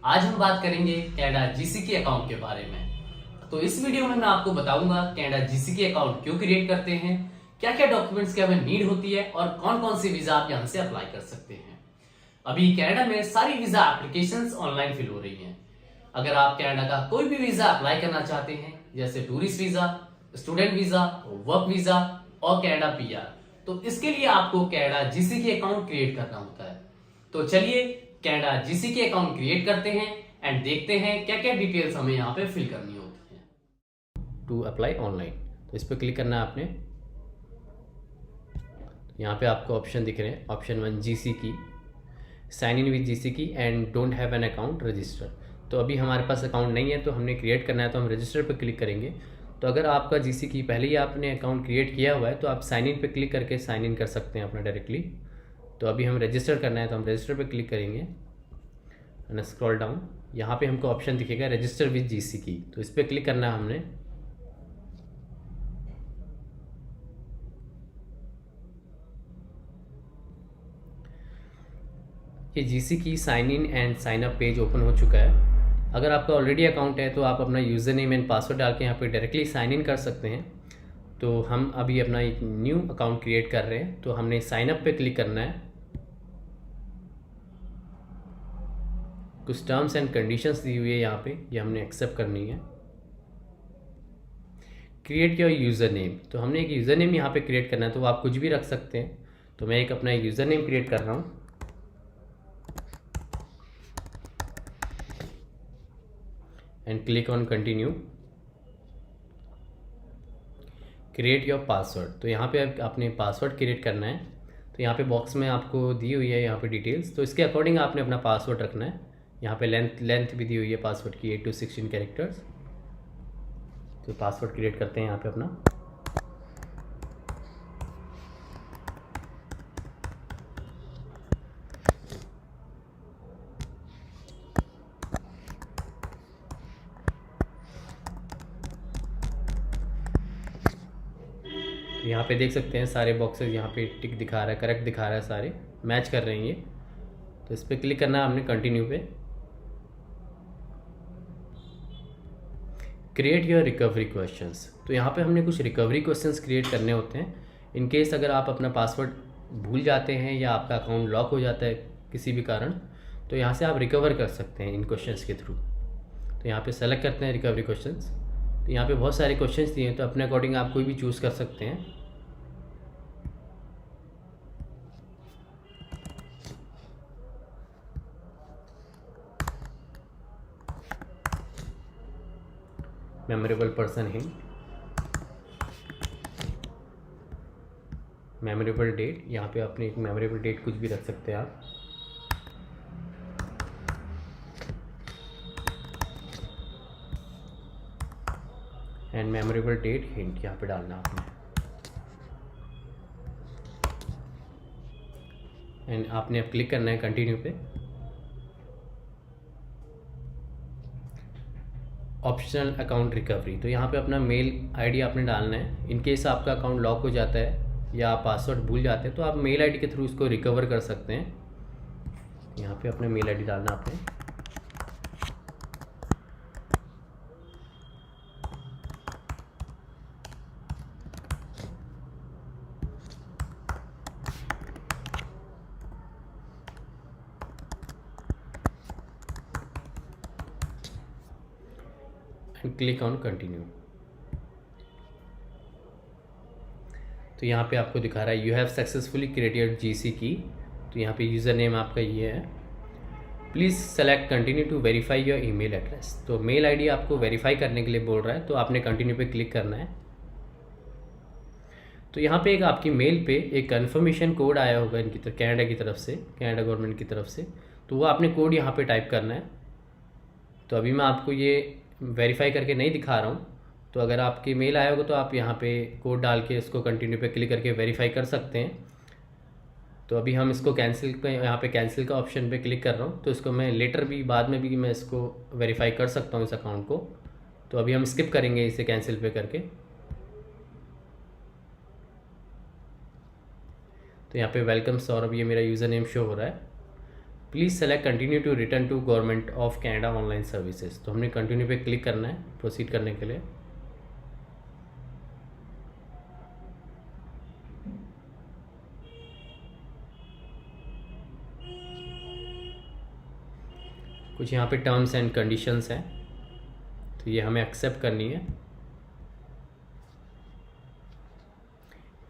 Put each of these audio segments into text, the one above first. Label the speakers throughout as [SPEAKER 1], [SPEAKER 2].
[SPEAKER 1] आज हम बात करेंगे कनाडा जीसीके अकाउंट के बारे में। तो इस वीडियो में मैं आपको बताऊंगा कनाडा जीसीके अकाउंट क्यों क्रिएट करते हैं, क्या क्या डॉक्यूमेंट्स की हमें नीड होती है और कौन कौन सी वीजा आप यहां से अप्लाई कर सकते हैं। अभी कनाडा में सारी वीजा एप्लीकेशंस ऑनलाइन फिल हो रही हैं। अगर आप कनाडा का कोई भी वीजा अप्लाई करना चाहते हैं, जैसे tourist visa, student visa, work visa और कनाडा पीआर, तो इसके लिए आपको कनाडा जीसीके अकाउंट क्रिएट करना होता है। तो चलिए कनाडा जीसीके अकाउंट क्रिएट करते हैं एंड देखते हैं क्या क्या डिटेल्स हमें यहाँ पे फिल करनी होती है।
[SPEAKER 2] टू अप्लाई ऑनलाइन, तो इस पर क्लिक करना है आपने। यहाँ पे आपको ऑप्शन दिख रहे हैं, option 1 GCKey, sign in with GCKey and don't have an account register. तो अभी हमारे पास अकाउंट नहीं है, तो हमने क्रिएट करना है, तो हम रजिस्टर पर क्लिक करेंगे। तो अगर आपका जीसीकी पहले ही आपने अकाउंट क्रिएट किया हुआ है तो आप साइन इन पे क्लिक करके साइन इन कर सकते हैं अपना डायरेक्टली। तो अभी हम रजिस्टर करना है, तो हम रजिस्टर पे क्लिक करेंगे एंड स्क्रॉल डाउन। यहाँ पे हमको ऑप्शन दिखेगा रजिस्टर विद जीसीकी, तो इस पर क्लिक करना है हमने। ये GCKey sign in and sign up page open हो चुका है। अगर आपका ऑलरेडी अकाउंट है तो आप अपना यूज़र नेम एंड पासवर्ड डाल के यहाँ पे डायरेक्टली साइन इन कर सकते हैं। तो हम अभी अपना एक न्यू अकाउंट क्रिएट कर रहे हैं, तो हमने साइन अप पे क्लिक करना है। कुछ टर्म्स एंड कंडीशंस दी हुई है यहाँ पे, ये हमने एक्सेप्ट करनी है। क्रिएट योर यूज़र नेम, तो हमने एक यूज़र नेम यहाँ पे क्रिएट करना है, तो आप कुछ भी रख सकते हैं। तो मैं एक अपना यूज़र नेम क्रिएट कर रहा हूँ and click on continue. Create your password, तो यहाँ पे आपने पासवर्ड क्रिएट करना है। तो यहाँ पे बॉक्स में आपको दी हुई है यहाँ पे डिटेल्स, तो इसके अकॉर्डिंग आपने अपना पासवर्ड रखना है। यहाँ पे लेंथ भी दी हुई है पासवर्ड की 8 to 16 कैरेक्टर्स। तो पासवर्ड क्रिएट करते हैं यहाँ पे अपना। तो यहाँ पे देख सकते हैं सारे बॉक्सेस यहाँ पे टिक दिखा रहा है, करेक्ट दिखा रहा है, सारे मैच कर रहे हैं ये। तो इस पर क्लिक करना है हमने कंटिन्यू पे। क्रिएट योर रिकवरी क्वेश्चंस, तो यहाँ पे हमने कुछ रिकवरी क्वेश्चंस क्रिएट करने होते हैं। इन केस अगर आप अपना पासवर्ड भूल जाते हैं या आपका अकाउंट लॉक हो जाता है किसी भी कारण, तो यहाँ से आप रिकवर कर सकते हैं इन क्वेश्चंस के थ्रू। तो यहाँ पे सेलेक्ट करते हैं रिकवरी क्वेश्चंस। तो यहाँ पे बहुत सारे क्वेश्चंस दिए हैं, तो अपने अकॉर्डिंग आप कोई भी चूज़ कर सकते हैं। Memorable person hint, memorable date, यहाँ पे अपनी एक मेमोरेबल डेट कुछ भी रख सकते हैं आप। एंड मेमोरेबल डेट हिंट यहाँ पे डालना आपने। एंड आपने अब क्लिक करना है कंटिन्यू पे। ऑप्शनल अकाउंट रिकवरी, तो यहाँ पे अपना मेल आईडी आपने डालना है। इन केस आपका अकाउंट लॉक हो जाता है या आप पासवर्ड भूल जाते हैं, तो आप मेल आईडी के थ्रू इसको रिकवर कर सकते हैं। यहाँ पे अपना मेल आईडी डालना आपने। And click on continue. तो यहाँ पे आपको दिखा रहा है you have successfully created GCKey. तो यहाँ पे यूज़र नेम आपका ये है। Please select continue to verify your email address, तो मेल आईडी आपको वेरीफाई करने के लिए बोल रहा है, तो आपने कंटिन्यू पे क्लिक करना है। तो यहाँ पे एक आपकी मेल पे एक कन्फर्मेशन कोड आया होगा इनकी तरफ, कनाडा की तरफ से, कनाडा गवर्नमेंट की तरफ से। तो वो आपने कोड यहाँ पे टाइप करना है। तो अभी मैं आपको ये वेरीफाई करके नहीं दिखा रहा हूँ। तो अगर आपकी मेल आया होगा तो आप यहाँ पे कोड डाल के इसको कंटिन्यू पे क्लिक करके वेरीफाई कर सकते हैं। तो अभी हम इसको कैंसिल पे, यहाँ पे कैंसिल का ऑप्शन पे क्लिक कर रहा हूँ। तो इसको मैं लेटर भी, बाद में भी मैं इसको वेरीफाई कर सकता हूँ इस अकाउंट को। तो अभी हम स्किप करेंगे इसे कैंसिल पे करके। तो यहाँ पे वेलकम सौरभ, ये मेरा यूज़र नेम शो हो रहा है। Please select continue to return to government of Canada online services. तो हमने कंटिन्यू पे क्लिक करना है प्रोसीड करने के लिए। कुछ यहाँ पे टर्म्स एंड कंडीशंस हैं, तो ये हमें एक्सेप्ट करनी है।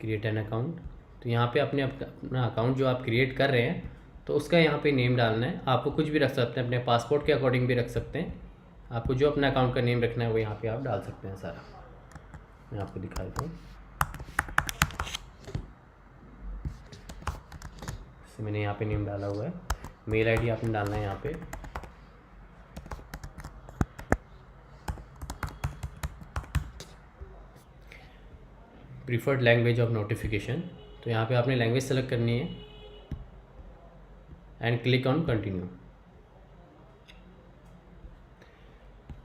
[SPEAKER 2] क्रिएट एन अकाउंट, तो यहाँ पे अपना अकाउंट जो आप क्रिएट कर रहे हैं तो उसका यहाँ पे नेम डालना है। आपको कुछ भी रख सकते हैं, अपने पासपोर्ट के अकॉर्डिंग भी रख सकते हैं। आपको जो अपना अकाउंट का नेम रखना है वो यहाँ पे आप डाल सकते हैं सारा। मैं आपको दिखा देता हूँ। मैंने यहाँ पे नेम डाला हुआ है। मेल आईडी आपने डालना है यहाँ पे। प्रीफर्ड लैंग्वेज ऑफ नोटिफिकेशन, तो यहाँ पे आपने लैंग्वेज सेलेक्ट करनी है and click on continue.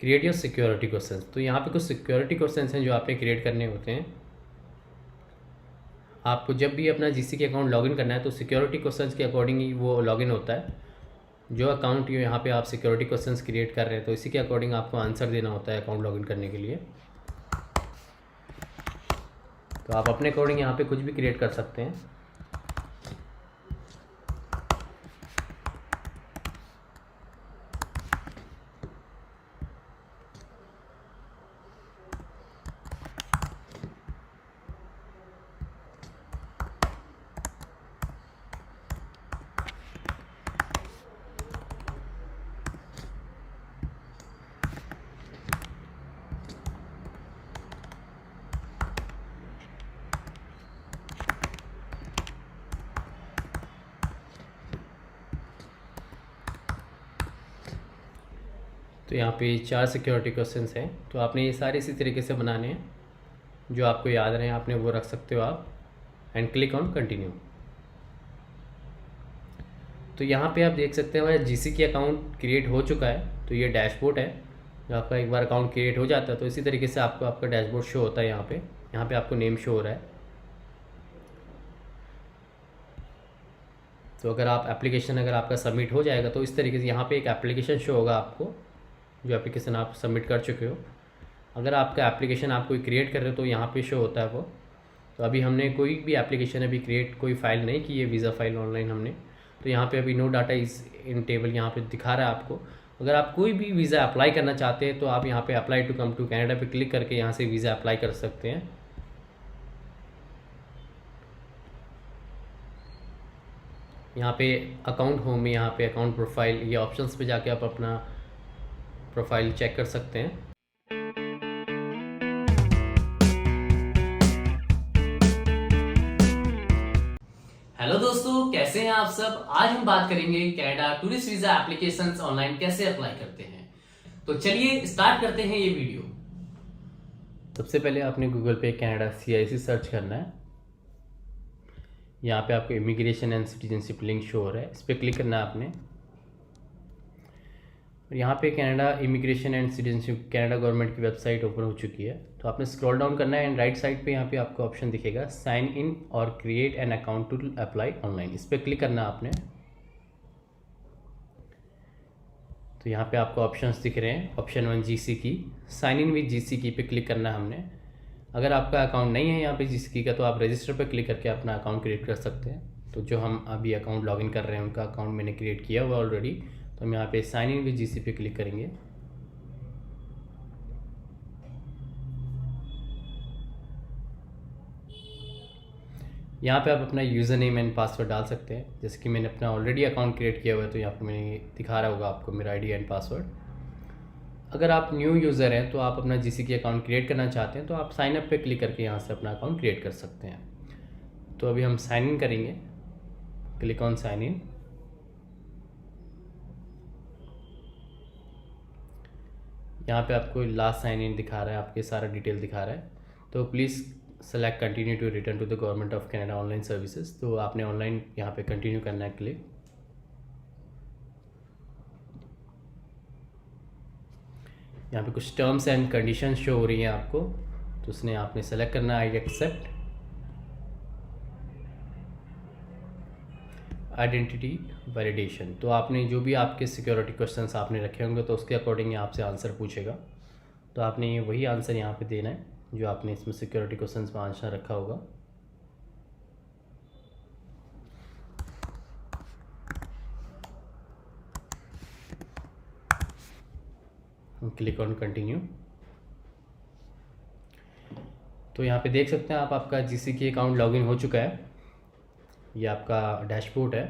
[SPEAKER 2] Create your security questions, तो यहाँ पे कुछ सिक्योरिटी क्वेश्चंस हैं जो आपने क्रिएट करने होते हैं। आपको जब भी अपना जीसीके अकाउंट लॉगिन करना है तो सिक्योरिटी क्वेश्चंस के अकॉर्डिंग ही वो लॉगिन होता है। जो अकाउंट यहाँ पे आप सिक्योरिटी क्वेश्चंस क्रिएट कर रहे हैं तो इसी के अकॉर्डिंग आपको आंसर देना होता है अकाउंट लॉगिन करने के लिए। तो आप अपने अकॉर्डिंग यहाँ पे कुछ भी क्रिएट कर सकते हैं। तो यहाँ पे 4 सिक्योरिटी क्वेश्चंस हैं, तो आपने ये सारे इसी तरीके से बनाने हैं। जो आपको याद रहे आपने वो रख सकते हो आप, एंड क्लिक ऑन कंटिन्यू। तो यहाँ पे आप देख सकते हो जीसीके अकाउंट क्रिएट हो चुका है। तो ये डैशबोर्ड है। जब आपका एक बार अकाउंट क्रिएट हो जाता है तो इसी तरीके से आपको आपका डैशबोर्ड शो होता है। यहाँ पे आपको नेम शो हो रहा है। तो अगर आपका सबमिट हो जाएगा तो इस तरीके से यहाँ पे एक एप्लीकेशन शो होगा आपको, जो एप्लीकेशन आप सबमिट कर चुके हो। अगर आपका एप्लीकेशन आप कोई क्रिएट कर रहे हो तो यहाँ पे शो होता है वो। तो अभी हमने कोई भी एप्लीकेशन अभी क्रिएट कोई फाइल नहीं की है, वीज़ा फाइल ऑनलाइन हमने। तो यहाँ पे अभी no data is in table यहाँ पे दिखा रहा है आपको। अगर आप कोई भी वीज़ा अप्लाई करना चाहते हैं तो आप यहाँ पे apply to come to Canada पे क्लिक करके यहाँ से वीज़ा अप्लाई कर सकते हैं। यहाँ पे अकाउंट होम में यहाँ पे अकाउंट प्रोफाइल, ये ऑप्शंस पे जाके आप अपना प्रोफाइल चेक कर सकते हैं।
[SPEAKER 1] हेलो दोस्तों, कैसे हैं आप सब। आज हम बात करेंगे Canada tourist visa applications online कैसे अप्लाई करते हैं। तो चलिए स्टार्ट करते हैं ये वीडियो।
[SPEAKER 2] सबसे पहले आपने गूगल पे कनाडा CIC सर्च करना है। यहाँ पे आपको immigration and citizenship link show हो रहा है, इस पर क्लिक करना है आपने। और यहाँ पे Canada immigration and citizenship Canada government की वेबसाइट ओपन हो चुकी है। तो आपने स्क्रॉल डाउन करना है एंड राइट साइड पे यहाँ पे आपको ऑप्शन दिखेगा साइन इन और create an account to apply online, इस पर क्लिक करना है आपने। तो यहाँ पे आपको ऑप्शंस दिख रहे हैं। Option 1 GCK, sign in with GCK पे क्लिक करना है हमने। अगर आपका अकाउंट नहीं है यहाँ पे GCK का तो आप रजिस्टर पे क्लिक करके अपना अकाउंट क्रिएट कर सकते हैं। तो जो हम अभी अकाउंट लॉगिन कर रहे हैं उनका अकाउंट मैंने क्रिएट किया हुआ ऑलरेडी। तो हम यहाँ पे साइन इन विद GCK पे क्लिक करेंगे। यहाँ पे आप अपना यूज़र नेम एंड पासवर्ड डाल सकते हैं। जैसे कि मैंने अपना ऑलरेडी अकाउंट क्रिएट किया हुआ है तो यहाँ पे मैंने दिखा रहा होगा आपको मेरा ID एंड पासवर्ड। अगर आप न्यू यूज़र हैं तो आप अपना GCK अकाउंट क्रिएट करना चाहते हैं तो आप साइन अप पे क्लिक करके यहाँ से अपना अकाउंट क्रिएट कर सकते हैं। तो अभी हम साइन इन करेंगे, क्लिक ऑन साइन इन। यहाँ पे आपको लास्ट साइन इन दिखा रहा है, आपके सारा डिटेल दिखा रहा है। तो please select continue to return to the government of Canada online services. तो आपने ऑनलाइन यहाँ पे कंटिन्यू करना है क्लिक। यहाँ पे कुछ टर्म्स एंड कंडीशंस शो हो रही हैं आपको, तो उसने आपने सेलेक्ट करना है आई आइडेंटिटी वैलिडेशन। तो आपने जो भी आपके सिक्योरिटी क्वेश्चंस आपने रखे होंगे तो उसके अकॉर्डिंग आपसे आंसर पूछेगा, तो आपने ये वही आंसर यहाँ पे देना है जो आपने इसमें सिक्योरिटी क्वेश्चंस में आंसर रखा होगा। Click on continue. तो यहाँ पे देख सकते हैं आप, आपका जीसीके अकाउंट लॉगिन हो चुका है। ये आपका डैशबोर्ड है,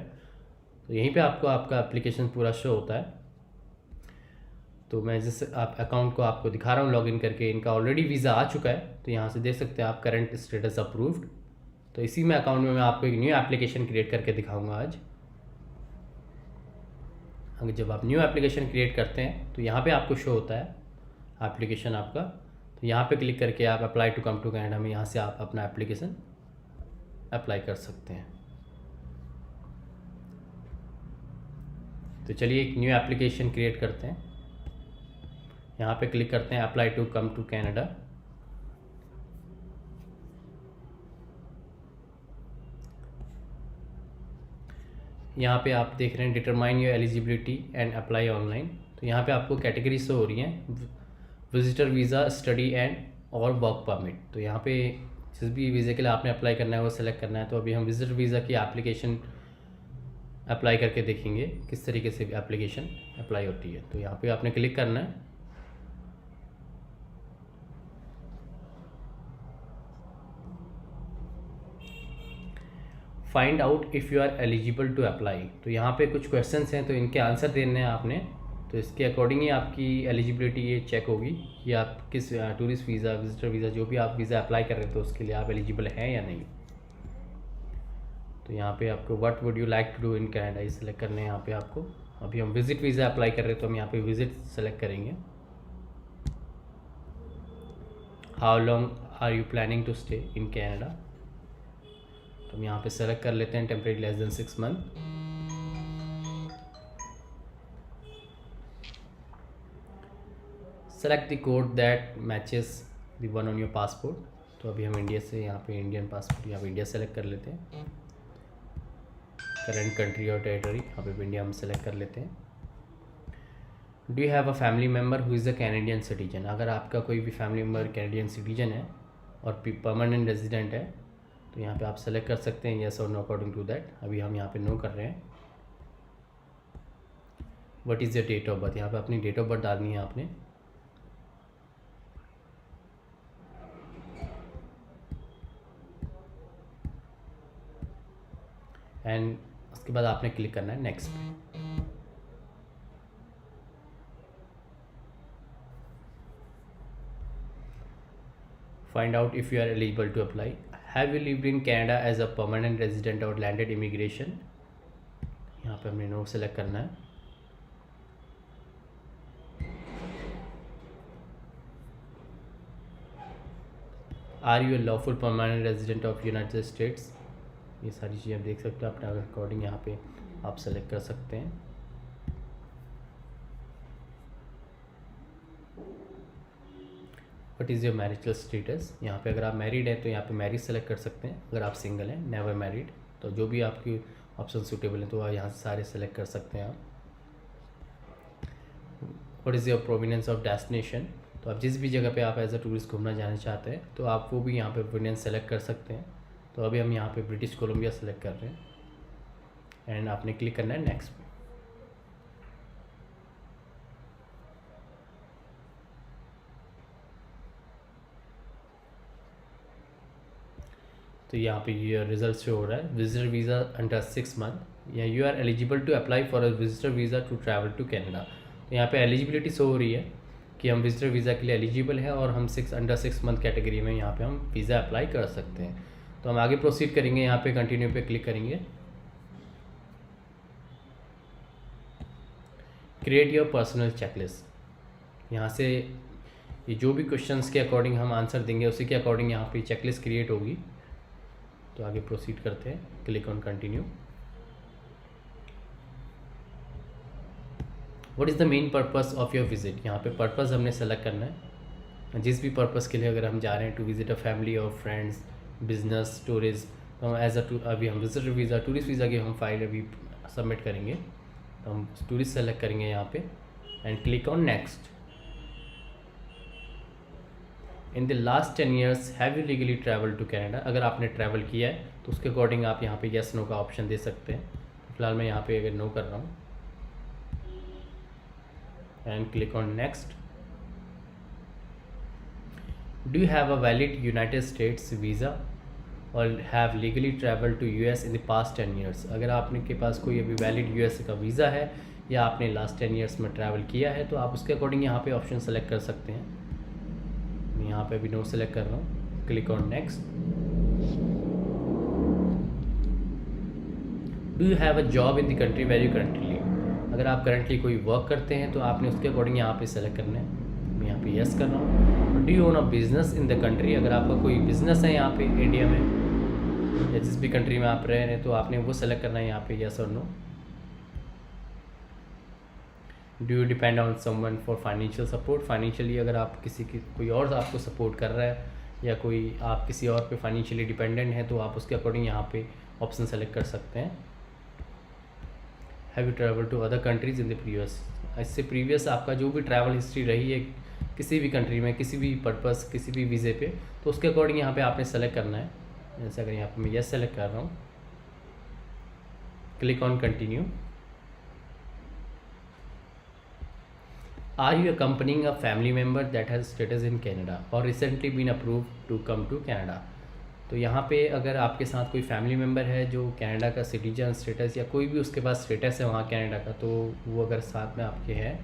[SPEAKER 2] तो यहीं पे आपको आपका एप्लीकेशन पूरा शो होता है। तो मैं जिस आप अकाउंट को आपको दिखा रहा हूँ लॉगिन करके, इनका ऑलरेडी वीज़ा आ चुका है। तो यहाँ से देख सकते हैं आप करंट स्टेटस अप्रूव्ड। तो इसी में अकाउंट में मैं आपको एक न्यू एप्लीकेशन क्रिएट करके दिखाऊंगा आज। अगर जब आप न्यू एप्लीकेशन क्रिएट करते हैं तो यहाँ पे आपको शो होता है एप्लीकेशन आपका। तो यहाँ पे क्लिक करके आप apply to come to Canada में यहाँ से आप अपना एप्लीकेशन अप्लाई कर सकते हैं। तो चलिए एक न्यू एप्लीकेशन क्रिएट करते हैं। यहाँ पे क्लिक करते हैं apply to come to Canada. यहाँ पे आप देख रहे हैं determine your eligibility and apply online. तो यहाँ पे आपको कैटेगरी शो हो रही हैं, visitor visa, study and or work permit. तो यहाँ पे जिस भी वीज़ा के लिए आपने अप्लाई करना है वो सेलेक्ट करना है। तो अभी हम विजिटर वीज़ा की एप्लीकेशन अप्लाई करके देखेंगे किस तरीके से एप्लीकेशन अप्लाई होती है। तो यहाँ पे आपने क्लिक करना है। Find out if you are eligible to apply. तो यहाँ पे कुछ क्वेश्चंस हैं, तो इनके आंसर देने हैं आपने। तो इसके अकॉर्डिंग ही आपकी एलिजिबिलिटी ये चेक होगी कि आप किस टूरिस्ट वीज़ा, विजिटर वीज़ा, जो भी आप वीज़ा अप्लाई कर रहे हैं तो उसके लिए आप एलिजिबल हैं या नहीं। तो यहाँ पे आपको what would you like to do in Canada ये सेलेक्ट करने हैं यहाँ पे आपको। अभी हम विजिट वीज़ा अप्लाई कर रहे हैं तो हम यहाँ पे विजिट सेलेक्ट करेंगे। How long are you planning to stay in Canada. तो हम यहाँ पे सेलेक्ट कर लेते हैं temporary less than 6 month. Select the code that matches the one on your passport. तो अभी हम इंडिया से यहाँ पे इंडियन पासपोर्ट यहाँ पे इंडिया सेलेक्ट कर लेते हैं। करंट कंट्री और टेरिटरी यहाँ पे इंडिया हम सेलेक्ट कर लेते हैं। Do you have a family member who is a Canadian citizen. अगर आपका कोई भी फैमिली मेम्बर कैनेडियन सिटीजन है और परमानेंट रेजिडेंट है तो यहाँ पे आप सेलेक्ट कर सकते हैं येस और नो अकॉर्डिंग टू दैट। अभी हम यहाँ पे नो कर रहे हैं। What is your date of birth. यहाँ पे अपनी डेट ऑफ बर्थ डालनी है आपने। एंड उसके बाद आपने क्लिक करना है नेक्स्ट पे। Find out if you are eligible to apply. Have you lived in Canada as a permanent resident or landed immigration. यहाँ पे हमने नो सेलेक्ट करना है। Are you a lawful permanent resident of United States. ये सारी चीज़ें आप देख सकते हो अपने अकॉर्डिंग यहाँ पे आप सेलेक्ट कर सकते हैं। What is your marital status. यहाँ पे अगर आप मैरिड हैं तो यहाँ पे मैरिज सेलेक्ट कर सकते हैं। अगर आप सिंगल हैं, नेवर मैरिड, तो जो भी आपकी ऑप्शन सूटेबल है तो आप यहाँ से सारे सेलेक्ट कर सकते हैं आप। What is your provenance of destination. तो आप जिस भी जगह पे आप एज अ टूरिस्ट घूमना जाना चाहते हैं तो आप वो भी यहाँ पे प्रोविनेंस सेलेक्ट कर सकते हैं। तो अभी हम यहाँ पे ब्रिटिश कोलंबिया सेलेक्ट कर रहे हैं एंड आपने क्लिक करना है नेक्स्ट पे। तो यहाँ पे ये रिजल्ट शो हो रहा है, विजिटर वीज़ा अंडर 6 मंथ या you are eligible to apply for a visitor visa to travel to Canada. तो यहाँ पे एलिजिबिलिटी शो हो रही है कि हम विजिटर वीज़ा के लिए एलिजिबल है और हम अंडर 6 मंथ कैटेगरी में यहाँ पे हम वीज़ा अप्लाई कर सकते हैं। तो हम आगे प्रोसीड करेंगे। यहाँ पे कंटिन्यू पे क्लिक करेंगे। Create your personal checklist. यहाँ से ये जो भी क्वेश्चंस के अकॉर्डिंग हम आंसर देंगे उसी के अकॉर्डिंग यहाँ पे चेकलिस्ट क्रिएट होगी। तो आगे प्रोसीड करते हैं। Click on continue. What is the main purpose of your visit. यहाँ पे पर्पस हमने सेलेक्ट करना है। जिस भी पर्पस के लिए अगर हम जा रहे हैं, टू विजिट अ फैमिली और फ्रेंड्स, बिजनेस, टूरिज्म, तो हम अभी हम विजिटर वीज़ा, टूरिस्ट वीज़ा की हम फाइल अभी सबमिट करेंगे। तो हम टूरिस्ट सेलेक्ट करेंगे यहाँ पे and click on next. In the last 10 years have you legally travel to Canada, अगर आपने ट्रैवल किया है तो उसके अकॉर्डिंग आप यहाँ पे येस नो का ऑप्शन दे सकते हैं। फिलहाल मैं यहाँ पे अगर नो कर रहा हूँ and click on next. Do you have a valid United States visa और have legally travel to US in the past 10 years, अगर आपने के पास कोई अभी वैलिड यूएस का वीज़ा है या आपने लास्ट 10 ईयर्स में ट्रैवल किया है तो आप उसके अकॉर्डिंग यहाँ पे ऑप्शन सेलेक्ट कर सकते हैं। मैं यहाँ पे अभी नो सेलेक्ट कर रहा हूँ, click on next. Do you have a job in the country where you currently live, अगर आप करंटली कोई वर्क करते हैं तो आपने उसके अकॉर्डिंग यहाँ पे सेलेक्ट करना है। मैं यहाँ पे यस कर रहा हूँ। Do you own a business in the country, अगर आपका कोई बिजनेस है यहाँ पे इंडिया में या जिस भी कंट्री में आप रह रहे हैं तो आपने वो सेलेक्ट करना है यहाँ पे यस और no. Do you depend on someone for financial support, financially अगर आप किसी की कोई और आपको सपोर्ट कर रहा है या कोई आप किसी और पे फाइनेंशियली डिपेंडेंट है तो आप उसके अकॉर्डिंग यहाँ पे ऑप्शन सेलेक्ट कर सकते हैं। Have you travel to other countries in the previous, इससे प्रीवियस आपका जो भी ट्रैवल हिस्ट्री रही है किसी भी कंट्री में किसी भी पर्पस किसी भी वीज़े पे तो उसके अकॉर्डिंग यहाँ पे आपने सेलेक्ट करना है। जैसे अगर यहाँ पे मैं यस सेलेक्ट कर रहा हूँ, click on continue. Are you accompanying a family member that has status in Canada और recently been approve to come to Canada, तो यहाँ पे अगर आपके साथ कोई फैमिली मेम्बर है जो कनाडा का सिटीजन स्टेटस या कोई भी उसके पास स्टेटस है वहाँ कनाडा का, तो वो अगर साथ में आपके है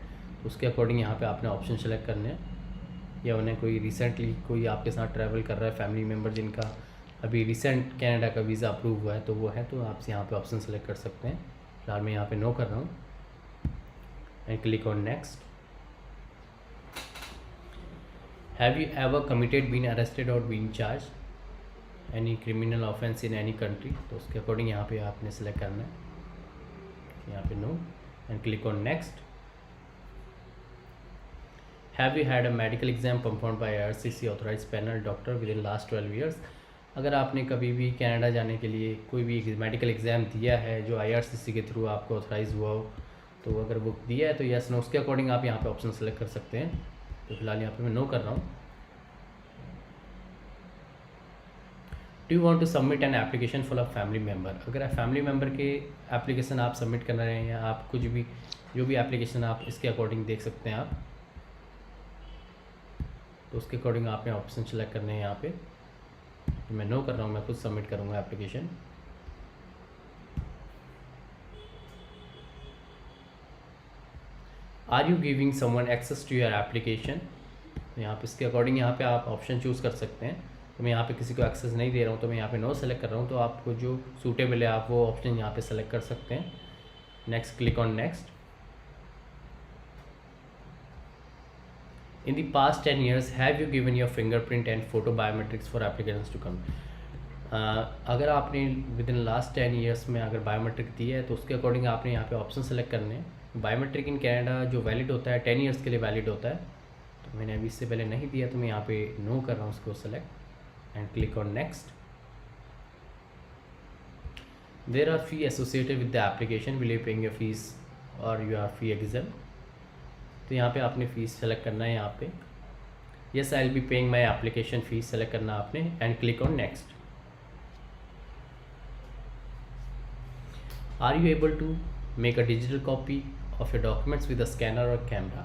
[SPEAKER 2] तो उसके अकॉर्डिंग यहाँ पे आपने ऑप्शन सेलेक्ट करने हैं। या उन्हें कोई रिसेंटली कोई आपके साथ ट्रैवल कर रहा है फैमिली मेम्बर जिनका अभी रिसेंट कनाडा का वीज़ा अप्रूव हुआ है तो वो है, तो आप यहाँ पे ऑप्शन सेलेक्ट कर सकते हैं। फिलहाल मैं यहाँ पे नो कर रहा हूँ and click on next. Have you ever committed been arrested और been charge any criminal offence in any country, तो उसके अकॉर्डिंग यहाँ पे आपने सेलेक्ट करना है, यहाँ पे no and click on next. Have you had a medical exam perform by IRCC authorize panel doctor within last 12 years, अगर आपने कभी भी कनाडा जाने के लिए कोई भी मेडिकल एग्ज़ाम दिया है जो आईआरसीसी के थ्रू आपको ऑथराइज हुआ हो तो अगर वो दिया है तो यस नो उसके अकॉर्डिंग आप यहाँ पे ऑप्शन सेलेक्ट कर सकते हैं। तो फिलहाल यहाँ पे मैं नो कर रहा हूँ। Do you want to submit an application for a family member, अगर आप फैमिली मेम्बर के एप्लीकेशन आप सबमिट करना रहे हैं या आप कुछ भी जो भी एप्लीकेशन आप इसके अकॉर्डिंग देख सकते हैं आप, तो उसके अकॉर्डिंग आपने ऑप्शन सेलेक्ट करने हैं यहाँ पे। तो मैं नो कर रहा हूँ, मैं खुद सबमिट करूँगा application. Are you giving someone access to your application, तो यहाँ पे इसके अकॉर्डिंग यहाँ पे आप ऑप्शन चूज़ कर सकते हैं। तो मैं यहाँ पे किसी को एक्सेस नहीं दे रहा हूँ तो मैं यहाँ पे नो सेलेक्ट कर रहा हूँ, तो आपको जो सूटेबल है आप वो ऑप्शन यहाँ पे सेलेक्ट कर सकते हैं। Next, click on next. In the past 10 years have you given your fingerprint and photo biometrics for applications to come, अगर आपने विद इन लास्ट 10 years में अगर बायोमेट्रिक दिया है तो उसके अकॉर्डिंग आपने यहाँ पे ऑप्शन सेलेक्ट करने हैं। बायोमेट्रिक इन कनाडा जो वैलिड होता है 10 years के लिए वैलिड होता है, तो मैंने अभी इससे पहले नहीं दिया तो मैं यहाँ पे नो कर रहा हूँ उसको select and click on next. There are fee associated with the application, will you paying your fees or you are fee exam, तो यहाँ पे आपने फ़ीस सेलेक्ट करना है। यहाँ पे yes I will be paying my application fees select करना आपने and click on next. Are you able to make a digital copy of your documents with a scanner or camera,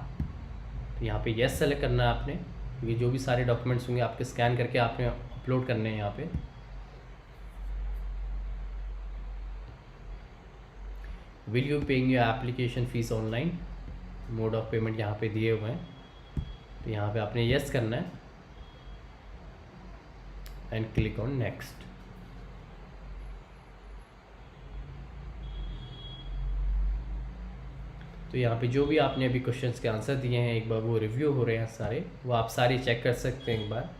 [SPEAKER 2] तो यहाँ पे yes select करना है आपने, क्योंकि जो भी सारे डॉक्यूमेंट्स होंगे आपके स्कैन करके आपने अपलोड करने हैं। यहाँ पे will you paying your application fees online, mode of payment यहाँ पे दिए हुए हैं, तो यहाँ पे आपने यस करना है एंड क्लिक ऑन नेक्स्ट। तो यहाँ पे जो भी आपने अभी क्वेश्चंस के आंसर दिए हैं एक बार वो रिव्यू हो रहे हैं सारे, वो आप सारे चेक कर सकते हैं एक बार।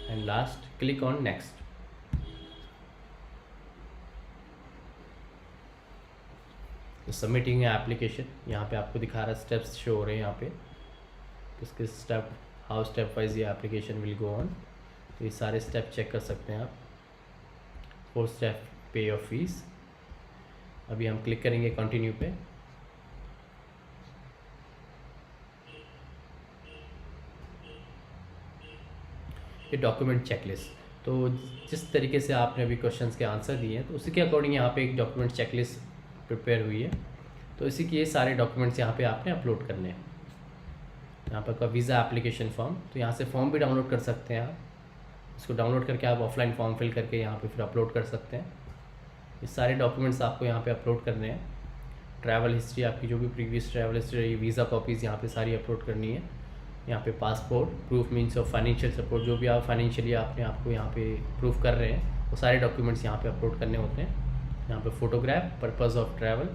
[SPEAKER 2] And last, click on next. तो सबमिटिंग एप्लीकेशन यहाँ पे आपको दिखा रहा है, स्टेप्स शो हो रहे हैं यहाँ पे किस किस स्टेप हाउ स्टेप वाइज ये एप्लीकेशन विल गो ऑन। तो ये सारे स्टेप चेक कर सकते हैं आप। 4th स्टेप पे ऑफ फीस। अभी हम क्लिक करेंगे कंटिन्यू पे। ये डॉक्यूमेंट चेकलिस्ट, तो जिस तरीके से आपने अभी क्वेश्चंस के आंसर दिए हैं तो उसी के अकॉर्डिंग यहाँ पे एक डॉक्यूमेंट चेकलिस्ट प्रिपेयर हुई है। तो इसी के ये सारे डॉक्यूमेंट्स यहाँ पे आपने अपलोड करने हैं। यहाँ पर का वीज़ा एप्लीकेशन फॉर्म, तो यहाँ से फॉर्म भी डाउनलोड कर सकते हैं आप। इसको डाउनलोड करके आप ऑफलाइन फॉर्म फिल करके यहाँ पे फिर अपलोड कर सकते हैं। ये सारे डॉक्यूमेंट्स आपको यहाँ पे अपलोड करने हैं। ट्रैवल हिस्ट्री, आपकी जो भी प्रीवियस ट्रैवल हिस्ट्री रही, वीज़ा कॉपीज़ यहाँ पे सारी अपलोड करनी है। यहाँ पे passport, proof means of financial support, जो भी आप फाइनेंशियली आपने आपको यहाँ पे प्रूफ कर रहे हैं वो सारे डॉक्यूमेंट्स यहाँ पे अपलोड करने होते हैं। यहाँ पे फोटोग्राफ, पर्पज़ ऑफ ट्रैवल,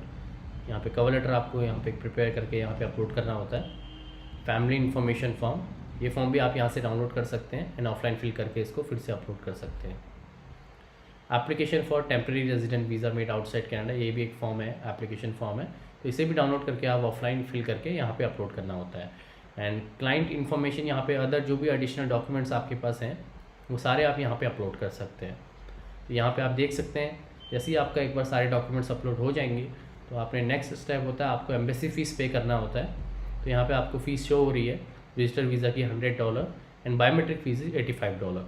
[SPEAKER 2] यहाँ पे कवर लेटर आपको यहाँ पे प्रिपेयर करके यहाँ पे अपलोड करना होता है। फैमिली इन्फॉर्मेशन फॉर्म, ये फॉर्म भी आप यहाँ से डाउनलोड कर सकते हैं एंड ऑफलाइन फिल करके इसको फिर से अपलोड कर सकते हैं। Application for temporary resident visa made outside Canada, ये भी एक फॉर्म है, एप्लीकेशन फॉर्म है। तो इसे भी डाउनलोड करके आप ऑफलाइन फिल करके यहाँ पे अपलोड करना होता है। एंड क्लाइंट इन्फॉर्मेशन, यहाँ पे अदर जो भी एडिशनल डॉक्यूमेंट्स आपके पास हैं वो सारे आप यहाँ पे अपलोड कर सकते हैं। तो यहाँ पे आप देख सकते हैं जैसे ही आपका एक बार सारे डॉक्यूमेंट्स अपलोड हो जाएंगे तो आपने नेक्स्ट स्टेप होता है आपको एम्बेसी फ़ीस पे करना होता है। तो यहाँ पे आपको फ़ीस शो हो रही है विजिटर वीज़ा की $100 and biometric fees is $85।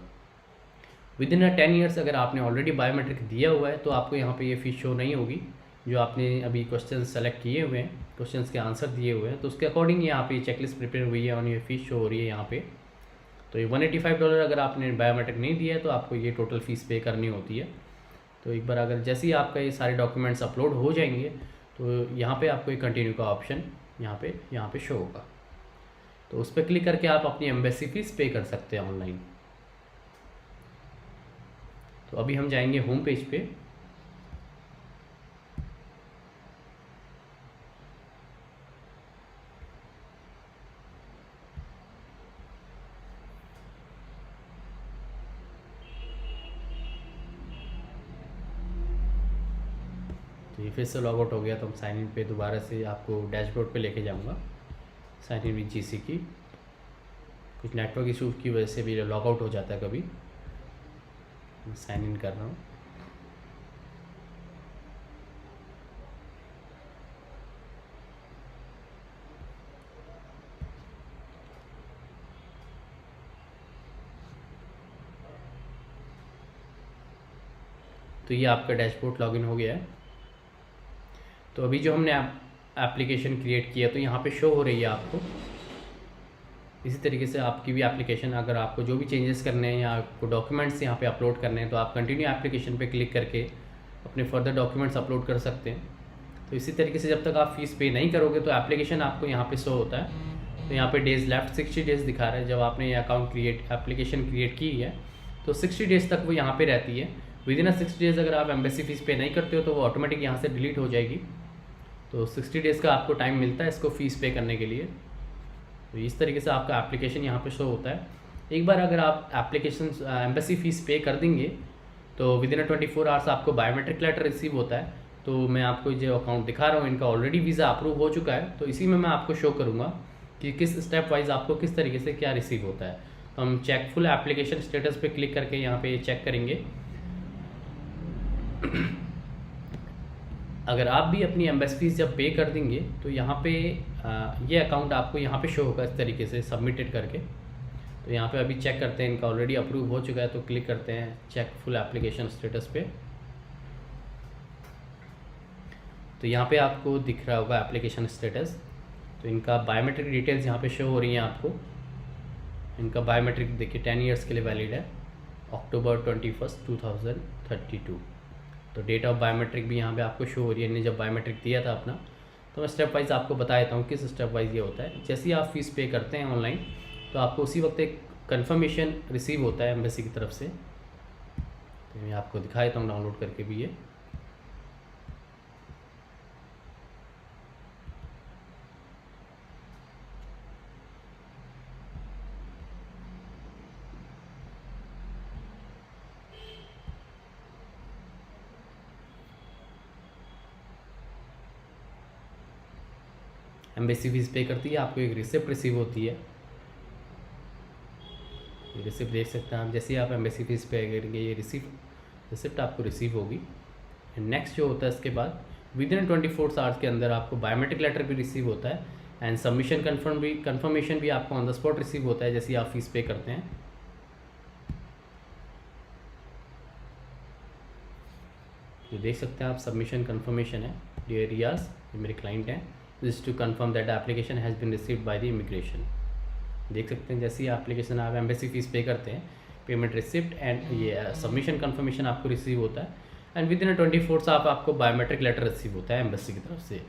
[SPEAKER 2] With in 10 years अगर आपने ऑलरेडी बायोमेट्रिक दिया हुआ है तो आपको यहाँ पे ये फ़ीस शो नहीं होगी। जो आपने अभी क्वेश्चन सेलेक्ट किए हुए हैं, क्वेश्चंस के आंसर दिए हुए हैं, तो उसके अकॉर्डिंग यहाँ पे चेकलिस्ट प्रिपेयर हुई है और ये फ़ीस शो हो रही है यहाँ पे। तो ये $185 अगर आपने बायोमेट्रिक नहीं दिया है तो आपको ये टोटल फ़ीस पे करनी होती है। तो एक बार अगर जैसे ही आपका ये सारे डॉक्यूमेंट्स अपलोड हो जाएंगे तो यहाँ पे आपको एक कंटिन्यू का ऑप्शन यहाँ पे शो होगा। तो उस पर क्लिक करके आप अपनी एम्बेसी फ़ीस पे कर सकते हैं ऑनलाइन। तो अभी हम जाएंगे होम पेज पे। तो ये फिर से लॉग आउट हो गया तो हम साइन इन पे दोबारा से आपको डैशबोर्ड पे लेके जाऊंगा। साइन इन विद जीसी की कुछ नेटवर्क इशू की वजह से भी लॉग आउट हो जाता है कभी। साइन इन कर रहा हूँ। तो ये आपका डैशबोर्ड लॉगिन हो गया है। तो अभी जो हमने एप्लीकेशन क्रिएट किया तो यहाँ पे शो हो रही है आपको। इसी तरीके से आपकी भी एप्लीकेशन, अगर आपको जो भी चेंजेस करने हैं या आपको डॉक्यूमेंट्स यहाँ पे अपलोड करने हैं तो आप कंटिन्यू एप्लीकेशन पे क्लिक करके अपने फर्दर डॉक्यूमेंट्स अपलोड कर सकते हैं। तो इसी तरीके से जब तक आप फीस पे नहीं करोगे तो एप्लीकेशन आपको यहाँ पे शो होता है। तो यहाँ पे डेज़ लेफ्ट 60 डेज़ दिखा रहा है। जब आपने ये अकाउंट एप्लीकेशन क्रिएट की है तो 60 डेज़ तक वो यहाँ पे रहती है। विद इन 60 डेज़ अगर आप एम्बेसी फ़ीस पे नहीं करते हो तो वो ऑटोमेटिक यहाँ से डिलीट हो जाएगी। तो 60 डेज़ का आपको टाइम मिलता है इसको फ़ीस पे करने के लिए। तो इस तरीके से आपका एप्लीकेशन यहाँ पे शो होता है। एक बार अगर आप एप्लीकेशन एम्बेसी फ़ीस पे कर देंगे तो विद इन 24 आवर्स आपको बायोमेट्रिक लेटर रिसीव होता है। तो मैं आपको जो अकाउंट दिखा रहा हूँ इनका ऑलरेडी वीज़ा अप्रूव हो चुका है। तो इसी में मैं आपको शो करूँगा कि किस स्टेप वाइज आपको किस तरीके से क्या रिसीव होता है। तो हम चेक फुल एप्लीकेशन स्टेटस पे क्लिक करके यहाँ पे चेक करेंगे। अगर आप भी अपनी एम्बेसी फीस जब पे कर देंगे तो यहाँ पे ये अकाउंट आपको यहाँ पे शो होगा इस तरीके से सबमिटेड करके। तो यहाँ पे अभी चेक करते हैं इनका ऑलरेडी अप्रूव हो चुका है तो क्लिक करते हैं चेक फुल एप्लीकेशन स्टेटस पे। तो यहाँ पे आपको दिख रहा होगा एप्लीकेशन स्टेटस। तो इनका बायोमेट्रिक डिटेल्स यहाँ पे शो हो रही हैं आपको। इनका बायोमेट्रिक देखिए 10 ईयर्स के लिए वैलिड है, अक्टूबर 21, 2032। तो डेट ऑफ बायोमेट्रिक भी यहाँ पे आपको शो हो रही है। इन्हें जब बायोमेट्रिक दिया था अपना, तो मैं स्टेप वाइज आपको बता देता हूँ किस स्टेप वाइज ये होता है। जैसे ही आप फीस पे करते हैं ऑनलाइन तो आपको उसी वक्त एक कन्फर्मेशन रिसीव होता है एम्बेसी की तरफ से। तो मैं आपको दिखा देता हूँ डाउनलोड करके भी ये। एम्बेसी फीस पे करती है, आपको एक रिसिप्ट रिसीव होती है। ये रिसिप्ट देख सकते हैं आप। जैसे ही आप एम्बेसी फीस पे करेंगे ये रिसिप्ट आपको रिसीव होगी। नेक्स्ट जो होता है इसके बाद विद इन 24 आवर्स के अंदर आपको बायोमेट्रिक लेटर भी रिसीव होता है एंड सबमिशन कन्फर्मेशन भी आपको ऑन द स्पॉट रिसीव होता है जैसे ही आप फीस पे करते हैं। ये देख सकते हैं आप, सबमिशन कन्फर्मेशन है। डियर रियाज, ये मेरे क्लाइंट हैं, this to confirm that the application has been received by the immigration. देख सकते हैं जैसे ही एप्लीकेशन आप एम्बेसी फीस पे करते हैं, पेमेंट रिसिप्ट एंड ये सबमिशन कन्फर्मेशन आपको रिसीव होता है एंड विद इन 24 आपको बायोमेट्रिक लेटर रिसीव होता है एम्बेसी की तरफ से।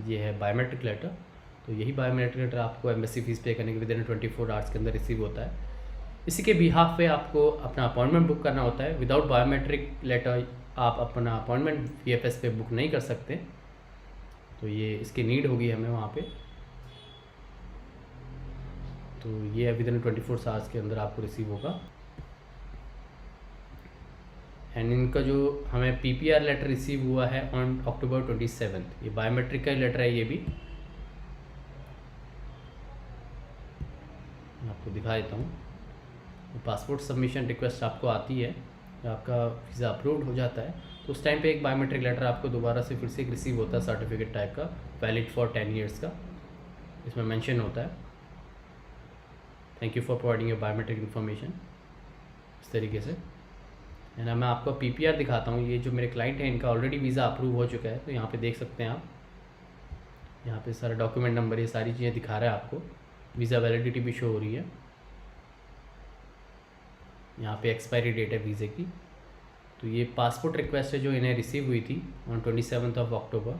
[SPEAKER 2] ये है बायोमेट्रिक लेटर। तो यही बायोमेट्रिक लेटर आपको एम्बेसी फीस पे करने के विद इन 24 आवर्स के अंदर रिसीव होता है। इसी के बिहाफ पे आपको अपना अपॉइंटमेंट बुक करना होता है। विदाउट बायोमेट्रिक लेटर आप अपना अपॉइंटमेंट VFS पे बुक नहीं कर सकते, तो ये इसकी नीड होगी हमें वहाँ पे। तो ये विद इन 24 आवर्स के अंदर आपको रिसीव होगा। एंड इनका जो हमें PPR लेटर रिसीव हुआ है ऑन अक्टूबर 27, ये बायोमेट्रिक का लेटर है। ये भी मैं आपको दिखा देता हूँ। पासपोर्ट सबमिशन रिक्वेस्ट आपको आती है, आपका वीज़ा अप्रूव्ड हो जाता है तो उस टाइम पे एक बायोमेट्रिक लेटर आपको दोबारा से फिर से एक रिसीव होता है सर्टिफिकेट टाइप का, वैलिड फॉर 10 ईयर्स का। इसमें मेंशन होता है thank you for providing your biometric information, इस तरीके से। एंड मैं आपको PPR दिखाता हूँ। ये जो मेरे क्लाइंट हैं इनका ऑलरेडी वीज़ा अप्रूव हो चुका है, तो यहाँ पे देख सकते हैं आप, यहाँ पे सारा डॉक्यूमेंट नंबर ये सारी चीज़ें दिखा रहा है आपको। वीज़ा वैलिडिटी भी शो हो रही है, यहाँ पे एक्सपायरी डेट है वीज़े की। तो ये पासपोर्ट रिक्वेस्ट है जो इन्हें रिसीव हुई थी ऑन 27 अक्टूबर।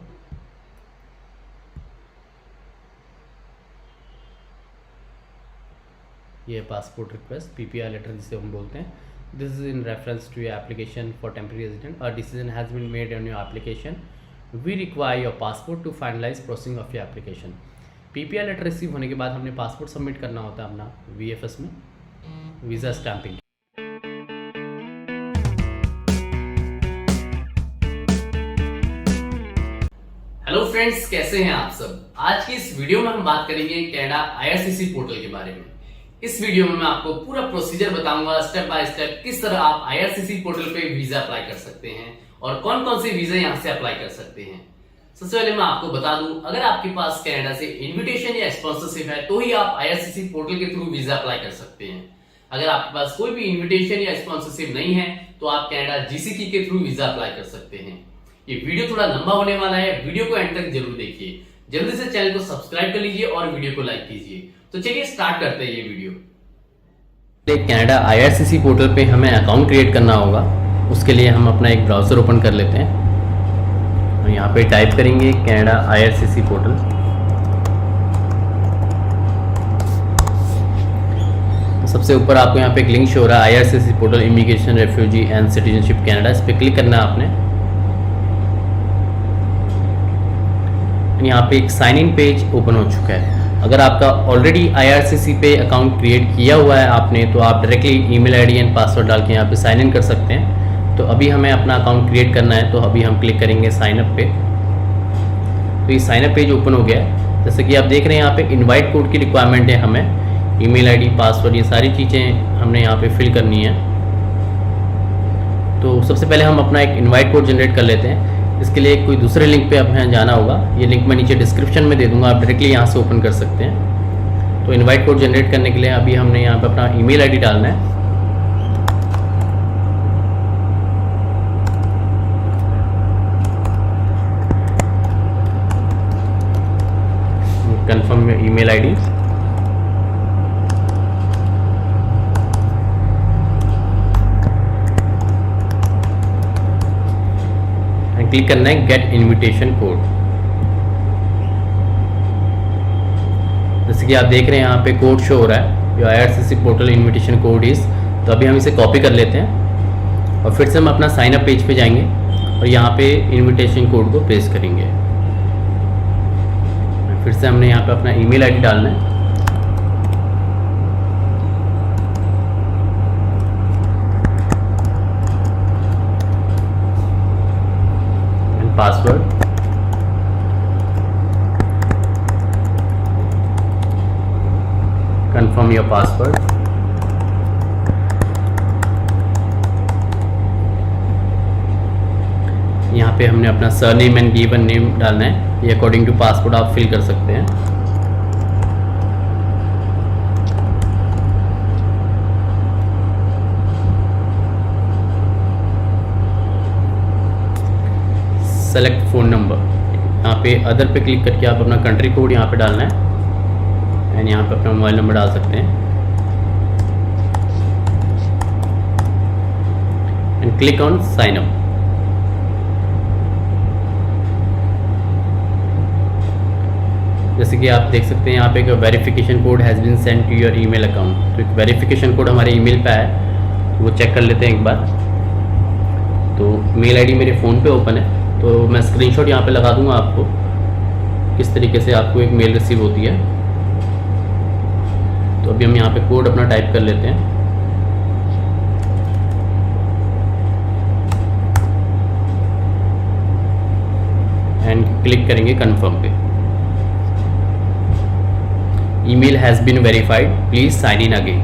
[SPEAKER 2] ये पासपोर्ट रिक्वेस्ट PPR लेटर जिसे हम बोलते हैं। This is in reference to your application for temporary resident. A decision has been made on your application. We require your passport to finalize processing of your application. PPR letter receive होने के बाद हमने passport submit करना होता है अपना VFS में, visa stamping.
[SPEAKER 1] Hello friends, कैसे हैं आप सब। आज की इस वीडियो में हम बात करेंगे कनाडा IRCC पोर्टल के बारे में। इस वीडियो में मैं आपको पूरा प्रोसीजर बताऊंगा स्टेप बाय स्टेप, किस तरह आप IRCC पोर्टल पे वीजा अप्लाई कर सकते हैं और कौन कौन से वीजा यहां से अप्लाई कर सकते हैं। सबसे पहले मैं आपको बता दूं, अगर आपके पास कनाडा से इन्विटेशन या स्पॉन्सरशिप है तो ही आप IRCC पोर्टल के थ्रू वीजा अप्लाई कर सकते हैं। अगर आपके पास कोई भी इन्विटेशन या स्पॉन्सरशिप नहीं है तो आप कनाडा GCK के थ्रू वीजा अप्लाई कर सकते हैं। ये वीडियो थोड़ा लंबा होने वाला है, वीडियो को एंड तक जरूर देखिए। जल्दी से चैनल को सब्सक्राइब कर लीजिए और वीडियो को लाइक कीजिए। तो चलिए स्टार्ट करते हैं ये वीडियो।
[SPEAKER 2] कनाडा IRCC पोर्टल पे हमें अकाउंट क्रिएट करना होगा। उसके लिए हम अपना एक ब्राउज़र ओपन कर लेते हैं और यहाँ पे टाइप करेंगे कनाडा IRCC पोर्टल। तो सबसे ऊपर आपको यहाँ पे एक लिंक शो हो रहा है IRCC portal immigration refugee and citizenship Canada. इस पर क्लिक करना है आपने। यहाँ पे एक साइन इन पेज ओपन हो चुका है। अगर आपका ऑलरेडी IRCC पे अकाउंट क्रिएट किया हुआ है आपने, तो आप directly email ID and password डाल के यहाँ पे साइन इन कर सकते हैं। तो अभी हमें अपना अकाउंट क्रिएट करना है, तो अभी हम क्लिक करेंगे साइन अप पे। तो ये साइन अप पेज ओपन हो गया है। जैसे कि आप देख रहे हैं यहाँ पे इनवाइट कोड की रिक्वायरमेंट है हमें, ईमेल ID पासवर्ड ये सारी चीज़ें हमने यहाँ पे फिल करनी है। तो सबसे पहले हम अपना एक इन्वाइट कोड जनरेट कर लेते हैं। इसके लिए कोई दूसरे लिंक पे अपने जाना होगा। ये लिंक मैं नीचे डिस्क्रिप्शन में दे दूंगा, आप डायरेक्टली यहाँ से ओपन कर सकते हैं। तो इनवाइट कोड जनरेट करने के लिए अभी हमने यहाँ पे अपना ईमेल ID डालना है। Confirm email ID। क्लिक करना है गेट इनविटेशन कोड। जैसे कि आप देख रहे हैं यहाँ पे कोड शो हो रहा है, जो IRCC portal invitation code is. तो अभी हम इसे कॉपी कर लेते हैं और फिर से हम अपना साइन अप पेज पे जाएंगे और यहाँ पे इनविटेशन कोड को पेस्ट करेंगे। फिर से हमने यहाँ पे अपना ईमेल ID डालना है। Password, confirm your password. यहाँ पे हमने अपना सरनेम एंड गिवन नेम डालना है, ये अकॉर्डिंग टू पासवर्ड आप फिल कर सकते हैं। सेलेक्ट फ़ोन नंबर, यहाँ पे अदर पे क्लिक करके आप अपना कंट्री कोड यहाँ पे डालना है एंड यहाँ पे अपना मोबाइल नंबर डाल सकते हैं and click on sign up. जैसे कि आप देख सकते हैं यहाँ पे एक verification code has been sent to your email account, तो एक वेरिफिकेशन कोड हमारे ईमेल पे है, वो चेक कर लेते हैं एक बार। तो मेल आईडी मेरे फ़ोन पे ओपन है, तो मैं स्क्रीनशॉट यहाँ पे लगा दूंगा आपको किस तरीके से आपको एक मेल रिसीव होती है। तो अभी हम यहाँ पे कोड अपना टाइप कर लेते हैं एंड क्लिक करेंगे कंफर्म पे। Email has been verified, please sign in again.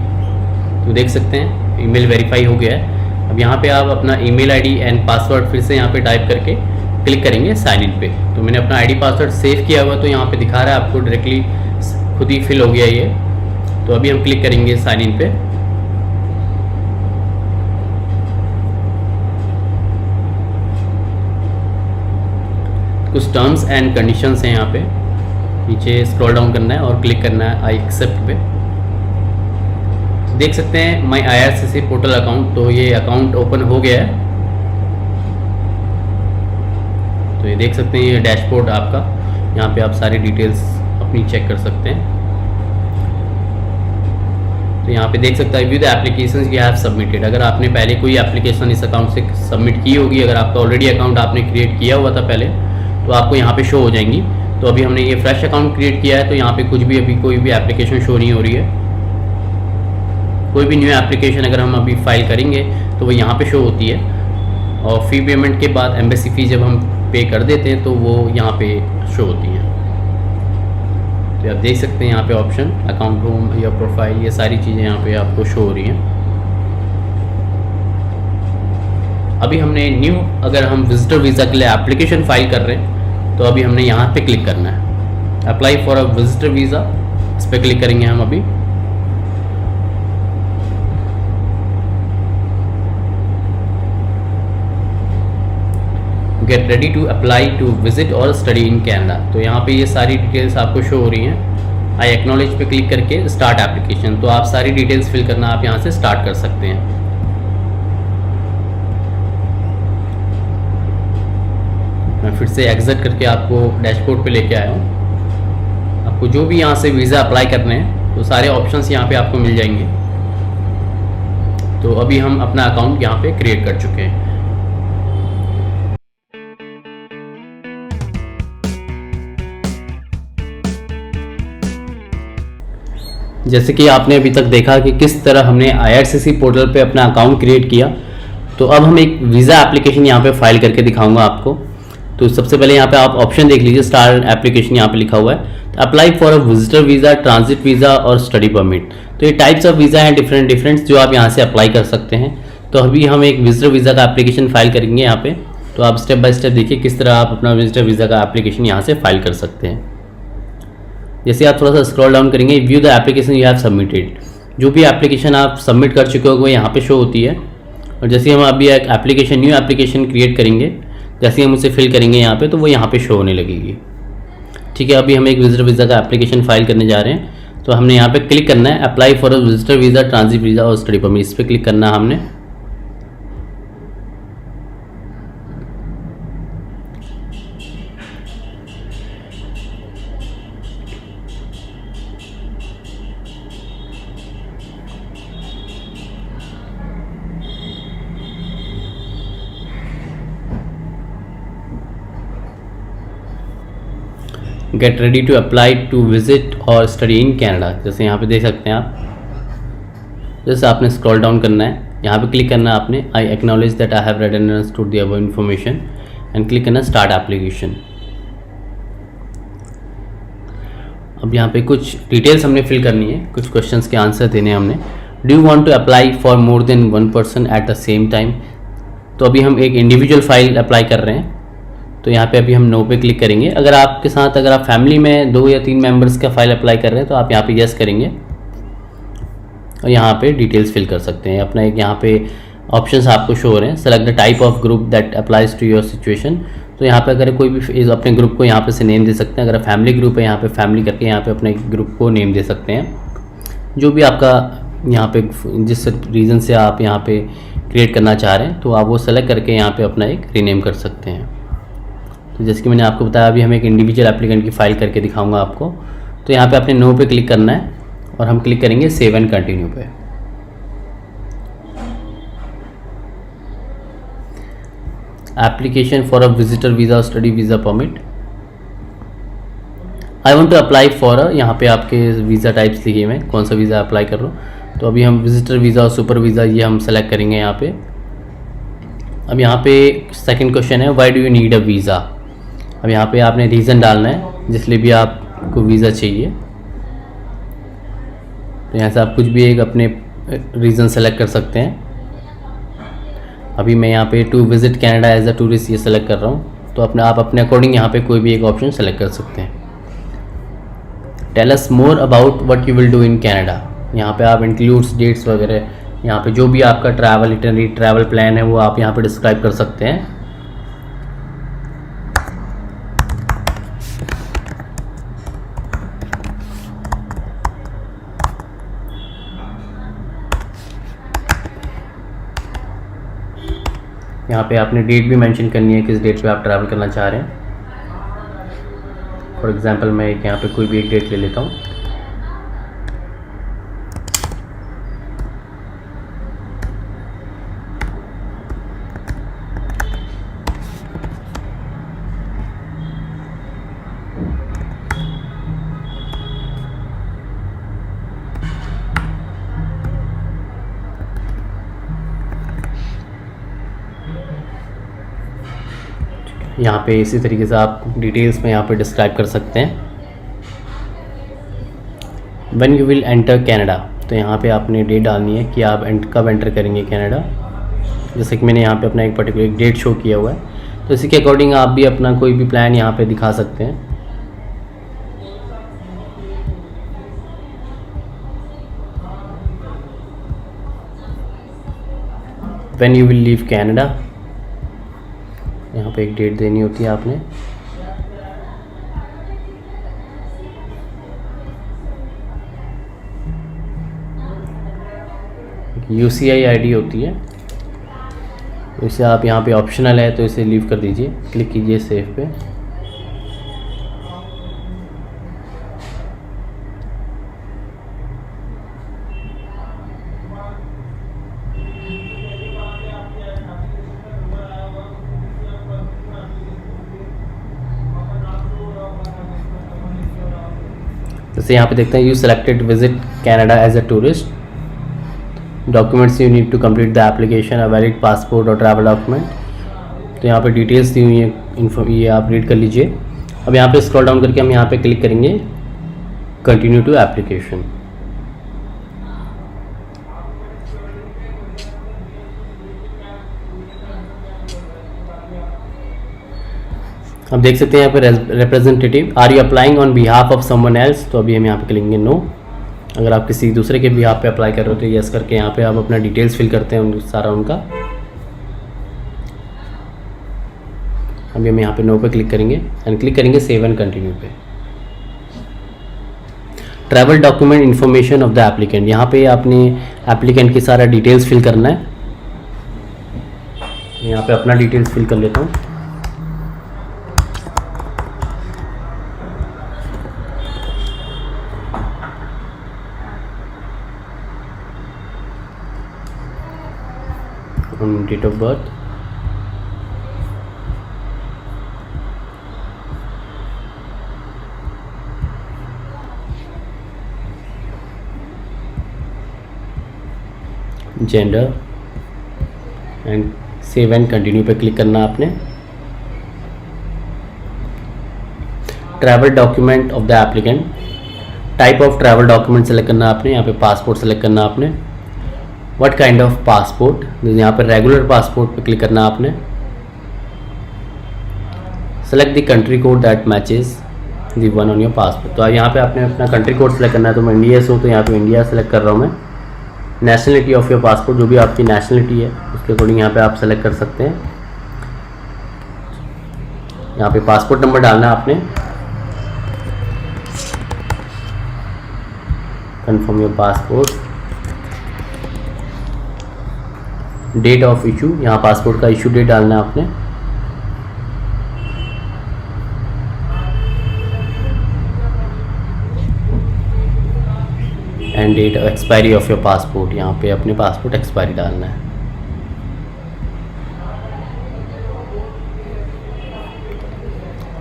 [SPEAKER 2] तो देख सकते हैं ईमेल वेरीफाई हो गया है। अब यहाँ पे आप अपना ईमेल आईडी एंड पासवर्ड फिर से यहाँ पे टाइप करके क्लिक करेंगे साइन इन पे। तो मैंने अपना आईडी पासवर्ड सेव किया हुआ, तो यहाँ पे दिखा रहा है आपको डायरेक्टली खुद ही फिल हो गया ये। तो अभी हम क्लिक करेंगे साइन इन पे। कुछ टर्म्स एंड कंडीशंस हैं यहाँ पे, नीचे स्क्रॉल डाउन करना है और क्लिक करना है आई एक्सेप्ट पे। देख सकते हैं माई IRCC पोर्टल अकाउंट, तो ये अकाउंट ओपन हो गया है। तो ये देख सकते हैं ये डैशबोर्ड आपका, यहाँ पे आप सारी डिटेल्स अपनी चेक कर सकते हैं। तो यहाँ पे देख सकते हैं view the applications you have submitted. अगर आपने पहले कोई एप्लीकेशन इस अकाउंट से सबमिट की होगी, अगर आपका ऑलरेडी अकाउंट आपने क्रिएट किया हुआ था पहले, तो आपको यहाँ पे शो हो जाएंगी। तो अभी हमने ये फ्रेश अकाउंट क्रिएट किया है, तो यहाँ पे कुछ भी अभी कोई भी एप्लीकेशन शो नहीं हो रही है। कोई भी न्यू एप्लीकेशन अगर हम अभी फाइल करेंगे तो वो यहाँ पे शो होती है, और फ़ी पेमेंट के बाद एम्बेसी फ़ी जब हम पे कर देते हैं तो वो यहाँ पे शो होती हैं। तो आप देख सकते हैं यहाँ पे ऑप्शन अकाउंट होम या प्रोफाइल, ये सारी चीज़ें यहाँ पे आपको शो हो रही हैं। अभी हमने न्यू, अगर हम विजिटर वीज़ा के लिए एप्लीकेशन फाइल कर रहे हैं तो अभी हमने यहाँ पे क्लिक करना है apply for a visitor visa, इस पर क्लिक करेंगे हम अभी। Get ready to apply to visit or study in Canada. तो यहाँ पे ये सारी डिटेल्स आपको शो हो रही हैं। आई एक्नॉलेज पे क्लिक करके स्टार्ट एप्लीकेशन, तो आप सारी डिटेल्स फिल करना आप यहाँ से स्टार्ट कर सकते हैं। मैं फिर से एग्जिट करके आपको डैशबोर्ड पे लेके आया हूँ। आपको जो भी यहाँ से वीज़ा अप्लाई करने हैं तो सारे ऑप्शंस यहाँ पे आपको मिल जाएंगे। तो अभी हम अपना अकाउंट यहाँ पे क्रिएट कर चुके हैं। जैसे कि आपने अभी तक देखा कि किस तरह हमने IRCC पोर्टल पे अपना अकाउंट क्रिएट किया, तो अब हम एक वीज़ा एप्लीकेशन यहाँ पे फाइल करके दिखाऊंगा आपको। तो सबसे पहले यहाँ पे आप ऑप्शन देख लीजिए, स्टार एप्लीकेशन यहाँ पे लिखा हुआ है, apply for a visitor visa, transit visa और स्टडी परमिट। तो ये टाइप्स ऑफ वीज़ा हैं डिफरेंट जो आप यहाँ से अप्लाई कर सकते हैं। तो अभी हम एक विजिटर वीज़ा का एप्लीकेशन फाइल करेंगे यहाँ पे। तो आप स्टेप बाय स्टेप देखिए किस तरह आप अपना विजिटर वीज़ा का एप्लीकेशन यहाँ से फाइल कर सकते हैं। जैसे आप थोड़ा सा स्क्रॉल डाउन करेंगे, view the application you have submitted, जो भी एप्लीकेशन आप सबमिट कर चुके हो वो यहाँ पे शो होती है। और जैसे हम अभी एक एप्लीकेशन न्यू एप्लीकेशन क्रिएट करेंगे, जैसे हम उसे फिल करेंगे यहाँ पे, तो वो यहाँ पे शो होने लगेगी। ठीक है, अभी हम एक विजिटर वीज़ा का एप्लीकेशन फाइल करने जा रहे हैं। तो हमने यहाँ पे क्लिक करना है apply for a visitor visa, transit visa और स्टडी परमिट, इस पर क्लिक करना है हमने। Get ready to apply to visit or study in Canada, जैसे यहाँ पे देख सकते हैं आप। जैसे आपने स्क्रॉल डाउन करना है, यहाँ पे क्लिक करना है आपने, I acknowledge that I have read and understood the above information and click करना स्टार्ट एप्लीकेशन। अब यहाँ पे कुछ डिटेल्स हमने फिल करनी है, कुछ क्वेश्चंस के आंसर देने हैं हमने। Do you want to apply for more than one person at the same time. तो अभी हम एक इंडिविजुअल फाइल अप्लाई कर रहे हैं, तो यहाँ पे अभी हम नो पे क्लिक करेंगे। अगर आपके साथ अगर आप फैमिली में 2 या 3 मेंबर्स का फाइल अप्लाई कर रहे हैं तो आप यहाँ पे यस करेंगे और यहाँ पे डिटेल्स फिल कर सकते हैं। अपना एक यहाँ पे ऑप्शंस आपको शो हो रहे हैं, select the type of group that applies to your situation. तो यहाँ पे अगर कोई भी अपने ग्रुप को यहाँ पे से नेम दे सकते हैं। अगर फैमिली ग्रुप है यहाँ पे फैमिली करके यहाँ पे अपने ग्रुप को नेम दे सकते हैं। जो भी आपका यहाँ पे जिस रीज़न से आप यहाँ पे क्रिएट करना चाह रहे हैं तो आप वो सेलेक्ट करके यहाँ पे अपना एक रीनेम कर सकते हैं। तो जैसे कि मैंने आपको बताया अभी हम एक इंडिविजुअल एप्लीकेंट की फ़ाइल करके दिखाऊंगा आपको। तो यहाँ पे आपने नो पे क्लिक करना है और हम क्लिक करेंगे सेव एंड कंटिन्यू पे। Application for a visitor visa और study visa permit. I want to apply for यहाँ पे आपके वीज़ा टाइप्स लिखे हुए हैं, कौन सा वीज़ा अप्लाई कर रहा हूँ। तो अभी हम विजिटर वीज़ा और सुपर वीज़ा ये हम सेलेक्ट करेंगे यहाँ पे। अब यहाँ पे सेकंड क्वेश्चन है why do you need a visa. अब यहाँ पे आपने रीज़न डालना है जिस लिए भी आपको वीज़ा चाहिए। तो यहाँ से आप कुछ भी एक अपने रीज़न सेलेक्ट कर सकते हैं। अभी मैं यहाँ पे to visit Canada as a tourist ये सेलेक्ट कर रहा हूँ। तो आप अपने अकॉर्डिंग यहाँ पे कोई भी एक ऑप्शन सेलेक्ट कर सकते हैं। Tell us more about what you will do in Canada. यहाँ पे आप इंक्लूड्स डेट्स वगैरह यहाँ पे जो भी आपका ट्रैवल प्लान है वो आप यहाँ पे डिस्क्राइब कर सकते हैं। यहाँ पे आपने डेट भी मेंशन करनी है, किस डेट पे आप ट्रैवल करना चाह रहे हैं। फॉर एग्जांपल मैं यहाँ पे कोई भी एक डेट ले लेता हूँ। यहाँ पे इसी तरीके से आप डिटेल्स में यहाँ पे डिस्क्राइब कर सकते हैं। When you will enter Canada. तो यहाँ पे आपने डेट डालनी है कि आप कब एंटर करेंगे कनाडा। जैसे कि मैंने यहाँ पे अपना एक पर्टिकुलर डेट शो किया हुआ है, तो इसी के अकॉर्डिंग आप भी अपना कोई भी प्लान यहाँ पे दिखा सकते हैं। When you will leave Canada, यहाँ पे एक डेट देनी होती है आपने। UCI ID होती है, तो इसे आप यहाँ पे ऑप्शनल है तो इसे लीव कर दीजिए। क्लिक कीजिए सेव पे। जैसे यहाँ पे देखते हैं you selected visit Canada as a tourist. Documents you need to complete the application, a valid passport or travel document. तो यहाँ पे डिटेल्स दी हुई है, ये आप रीड कर लीजिए। अब यहाँ पे स्क्रॉल डाउन करके हम यहाँ पे क्लिक करेंगे कंटिन्यू टू एप्लीकेशन। अब देख सकते हैं यहाँ पे representative, are you applying on behalf of someone else. तो अभी हम यहाँ पे करेंगे नो। अगर आप किसी दूसरे के बिहाफ पे अप्लाई कर रहे हो तो यस करके यहाँ पे आप अपना डिटेल्स फिल करते हैं सारा उनका। अभी हम यहाँ पे नो पे क्लिक करेंगे एंड क्लिक करेंगे सेव एंड कंटिन्यू पे। Travel document information of the applicant, यहाँ पे आपने एप्लीकेंट की सारा डिटेल्स फिल करना है। यहाँ पे अपना डिटेल्स फिल कर लेता हूँ। Date of birth, gender and save and continue पे क्लिक करना आपने। Travel document of the applicant, type of travel document select करना आपने, यहाँ पे पासपोर्ट सेलेक्ट करना आपने, व्हाट काइंड ऑफ पासपोर्ट, यहाँ पे रेगुलर पासपोर्ट पे क्लिक करना आपने, select the country code that matches the one on your passport. तो यहाँ पे आपने अपना कंट्री कोड सेलेक्ट करना है, तो मैं इंडिया से हूँ तो यहाँ पे इंडिया सेलेक्ट कर रहा हूँ मैं। नेशनलिटी ऑफ योर पासपोर्ट, जो भी आपकी नेशनलिटी है उसके अकॉर्डिंग यहाँ पे आप सेलेक्ट कर सकते हैं। यहाँ पे पासपोर्ट नंबर डालना है आपने, confirm your passport, date of issue, यहाँ पासपोर्ट का इशू डेट डालना है आपने, and date expiry of your passport, यहाँ पे अपने पासपोर्ट एक्सपायरी डालना है।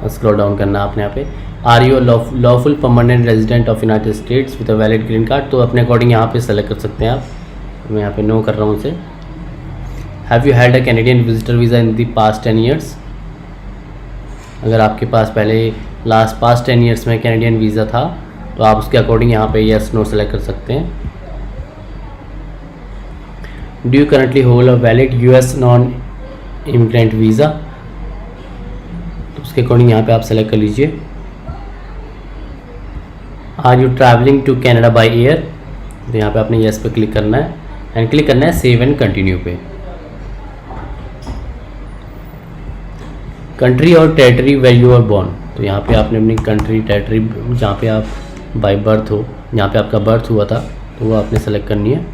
[SPEAKER 2] स्क्रॉल डाउन करना आपने यहाँ पे, are you lawful permanent resident of United States with a valid green card, तो अपने अकॉर्डिंग यहाँ पे सेलेक्ट कर सकते हैं आप। मैं यहाँ पे नो कर रहा हूँ उसे। Have you had a Canadian visitor visa in the past 10 years, अगर आपके पास पहले पास्ट 10 ईयर्स में कैनेडियन वीज़ा था तो आप उसके अकॉर्डिंग यहाँ पे यस नो सेलेक्ट कर सकते हैं। Do you currently hold a valid US non immigrant visa, तो उसके अकॉर्डिंग यहाँ पे आप सेलेक्ट कर लीजिए। Are you travelling to Canada by air, तो यहाँ पे आपने यस पे क्लिक करना है एंड क्लिक करना है सेव एंड कंटिन्यू पे। कंट्री और territory where you are born, तो यहाँ पे आपने अपनी कंट्री टेरिटरी जहाँ पे आप बाय बर्थ हो, जहाँ पे आपका बर्थ हुआ था तो वो आपने सेलेक्ट करनी है।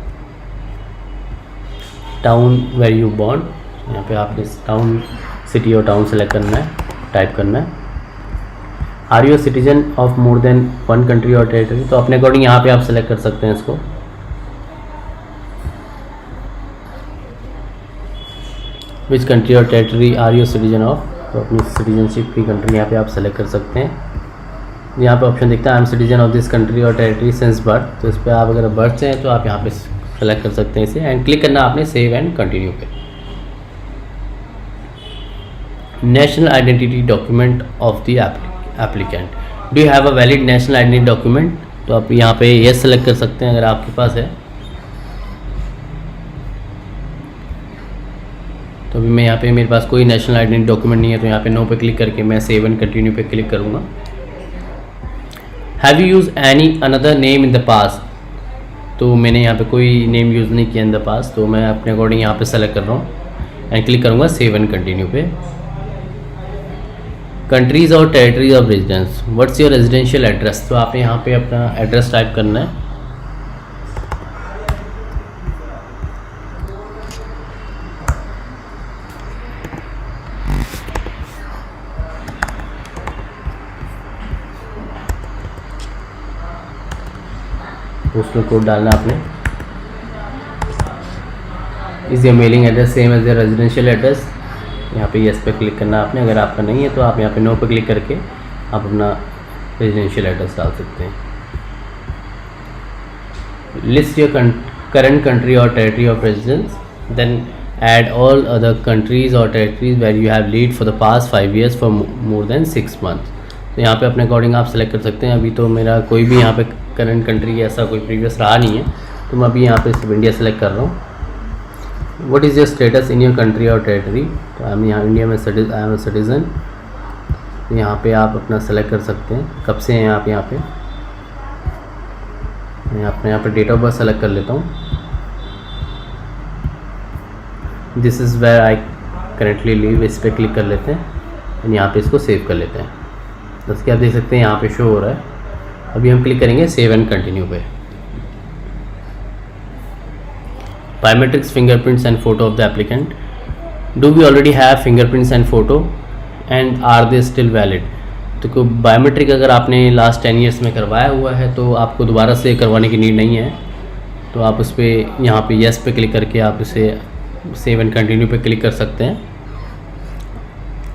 [SPEAKER 2] टाउन वेयर यू बोर्न, यहाँ पे आपने टाउन, सिटी और टाउन सेलेक्ट करना है, टाइप करना है। Are you citizen of more than one country और टेरिटरी, तो अपने अकॉर्डिंग यहाँ पे आप सेलेक्ट कर सकते हैं इसको। विच कंट्री और territory are you citizen of, तो अपनी सिटीजनशिप की कंट्री यहाँ पे आप सेलेक्ट कर सकते हैं। यहाँ पे ऑप्शन दिखता है I am citizen of this country और टेरिटरी सिंस बर्थ, तो इस पर आप अगर बर्थ से हैं तो आप यहाँ पे सेलेक्ट कर सकते हैं इसे एंड क्लिक करना आपने सेव एंड कंटिन्यू पे। National identity document of the applicant, do you have a valid national identity document, तो आप यहाँ पे यस सेलेक्ट कर सकते हैं अगर आपके पास है। तो अभी मैं यहाँ पे मेरे पास कोई नेशनल आइडेंटिटी डॉक्यूमेंट नहीं है, तो यहाँ पे नो पे क्लिक करके मैं सेव एंड कंटिन्यू पे क्लिक करूँगा। Have you use any another name in the past, तो मैंने यहाँ पे कोई नेम यूज़ नहीं किया इन द पास्ट, तो मैं अपने अकॉर्डिंग यहाँ पे सेलेक्ट कर रहा हूँ एंड क्लिक करूँगा सेव एंड कंटिन्यू पे। कंट्रीज़ और territories of residence, what's your residential address, तो आपने यहाँ पे अपना एड्रेस टाइप करना है। पोस्टल कोड डालना आपने। Is your mailing address same as your residential address, यहाँ पे यस पे क्लिक करना आपने। अगर आपका नहीं है तो आप यहाँ पे नो पे क्लिक करके आप अपना रेजिडेंशियल एड्रेस डाल सकते हैं। लिस्ट योर करंट कंट्री और territory of residence, then add all other countries और territories where you have lived for the past 5 years for more than 6 months, तो यहाँ पे अपने अकॉर्डिंग आप सेलेक्ट कर सकते हैं। अभी तो मेरा कोई भी यहाँ पे करंट कंट्री ऐसा कोई प्रीवियस रहा नहीं है, तो मैं अभी यहाँ पे सिर्फ इंडिया सेलेक्ट कर रहा हूँ। What is your status in your country और टेरिटरी, तो आई एम यहाँ इंडिया में आई एम ए सिटीज़न, यहाँ पे आप अपना सेलेक्ट कर सकते हैं कब से हैं आप यहाँ पे। मैं अपने यहाँ पे डेट ऑफ बर्थ सेलेक्ट कर लेता हूँ। This is where I currently live, इस पर क्लिक कर लेते हैं, यहाँ पे इसको सेव कर लेते हैं। जैसे कि आप देख सकते हैं यहाँ पे शो हो रहा है। अभी हम क्लिक करेंगे सेव एंड कंटिन्यू पे। Biometrics, fingerprints and photo of the applicant, do we already have fingerprints and photo and are they still valid, तो बायोमेट्रिक अगर आपने लास्ट 10 years में करवाया हुआ है तो आपको दोबारा से करवाने की नीड नहीं है, तो आप उस पर यहाँ पे यस पे क्लिक करके आप इसे सेव एंड कंटिन्यू पे क्लिक कर सकते हैं।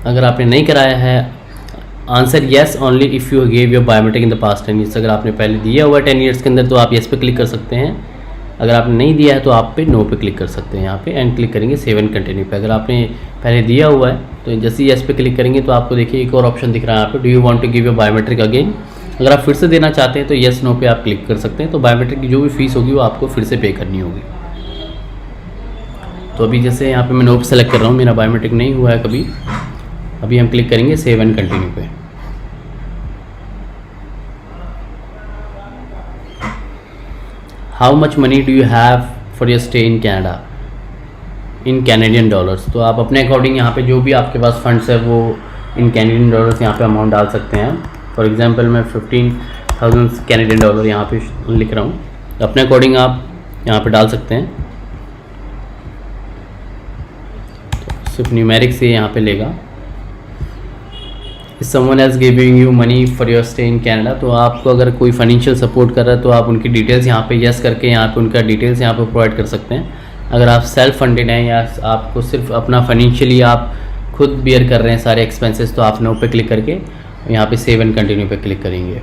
[SPEAKER 2] अगर आपने नहीं कराया है, answer yes only if you gave your biometric in the past 10 years, अगर आपने पहले दिया हुआ 10 years के अंदर तो आप येस पे क्लिक कर सकते हैं। अगर आपने नहीं दिया है तो आप पे नो पे क्लिक कर सकते हैं यहाँ पे, एंड क्लिक करेंगे सेव एंड कंटिन्यू पे। अगर आपने पहले दिया हुआ है तो जैसे ही येस पे क्लिक करेंगे तो आपको देखिए एक और ऑप्शन दिख रहा है यहाँ पे, do you want to give your biometric again. अगर आप फिर से देना चाहते हैं तो येस नो पे आप क्लिक कर सकते हैं। तो बायोमेट्रिक की जो भी फीस होगी वो आपको फिर से पे करनी होगी। तो अभी जैसे यहाँ पे मैं नो पे सेलेक्ट कर रहा हूँ, मेरा बायोमेट्रिक नहीं हुआ है कभी। अभी हम क्लिक करेंगे सेव एंड कंटिन्यू पे। How much money do you have for your stay in Canada in Canadian dollars. तो आप अपने अकॉर्डिंग यहाँ पे जो भी आपके पास फंड्स है वो इन कैनेडियन डॉलर्स यहाँ पे अमाउंट डाल सकते हैं। फॉर एग्जांपल मैं 15,000 कैनेडियन डॉलर यहाँ पे लिख रहा हूँ, अपने अकॉर्डिंग आप यहाँ पे डाल सकते हैं। तो सिर्फ न्यूमेरिक से यहाँ पे लेगा। Someone as giving you money for your stay in Canada. तो आपको अगर कोई फाइनेंशियल सपोर्ट कर रहा है तो आप उनकी डिटेल्स यहाँ पे यस करके यहाँ पे उनका डिटेल्स यहाँ पे प्रोवाइड कर सकते हैं। अगर आप सेल्फ फंडेड हैं या आपको सिर्फ अपना फाइनेंशियली आप खुद बियर कर रहे हैं सारे एक्सपेंसेस, तो आप नो पे क्लिक करके यहाँ पे सेव एंड कंटिन्यू पे क्लिक करेंगे।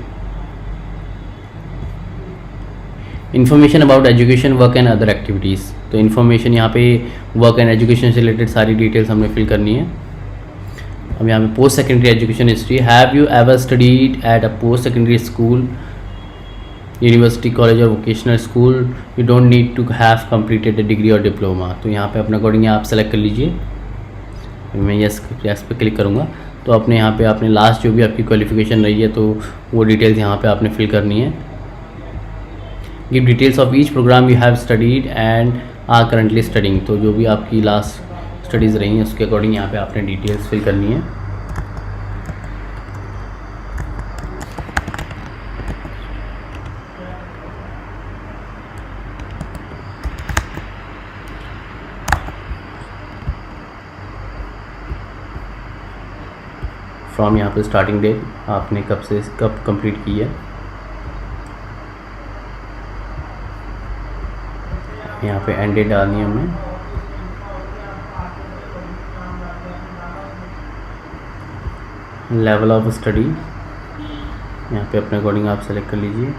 [SPEAKER 2] Information about education, work and other activities. तो इन्फॉर्मेशन यहाँ पे वर्क एंड एजुकेशन से रिलेटेड सारी डिटेल्स हमने फिल करनी है। अब यहाँ पे post secondary education history, have you ever studied at a post secondary school, university, college और vocational school, you don't need to have completed a degree और डिप्लोमा। तो यहाँ पे अपने अकॉर्डिंग आप सेलेक्ट कर लीजिए। मैं यस पे क्लिक करूँगा तो अपने यहाँ पे आपने लास्ट जो भी आपकी क्वालिफिकेशन रही है तो वो डिटेल्स यहाँ पे आपने फिल करनी है। Give details of each programme you have studied and are currently studying. तो जो भी आपकी लास्ट स्टडीज़ रही हैं उसके अकॉर्डिंग यहाँ पे आपने डिटेल्स फिल करनी है। फ्रॉम यहाँ पे स्टार्टिंग डेट आपने कब से कब कंप्लीट की है, यहाँ पे एंड डेट डालनी है हमें। लेवल ऑफ स्टडी यहाँ पे अपने अकॉर्डिंग आप सेलेक्ट कर लीजिए।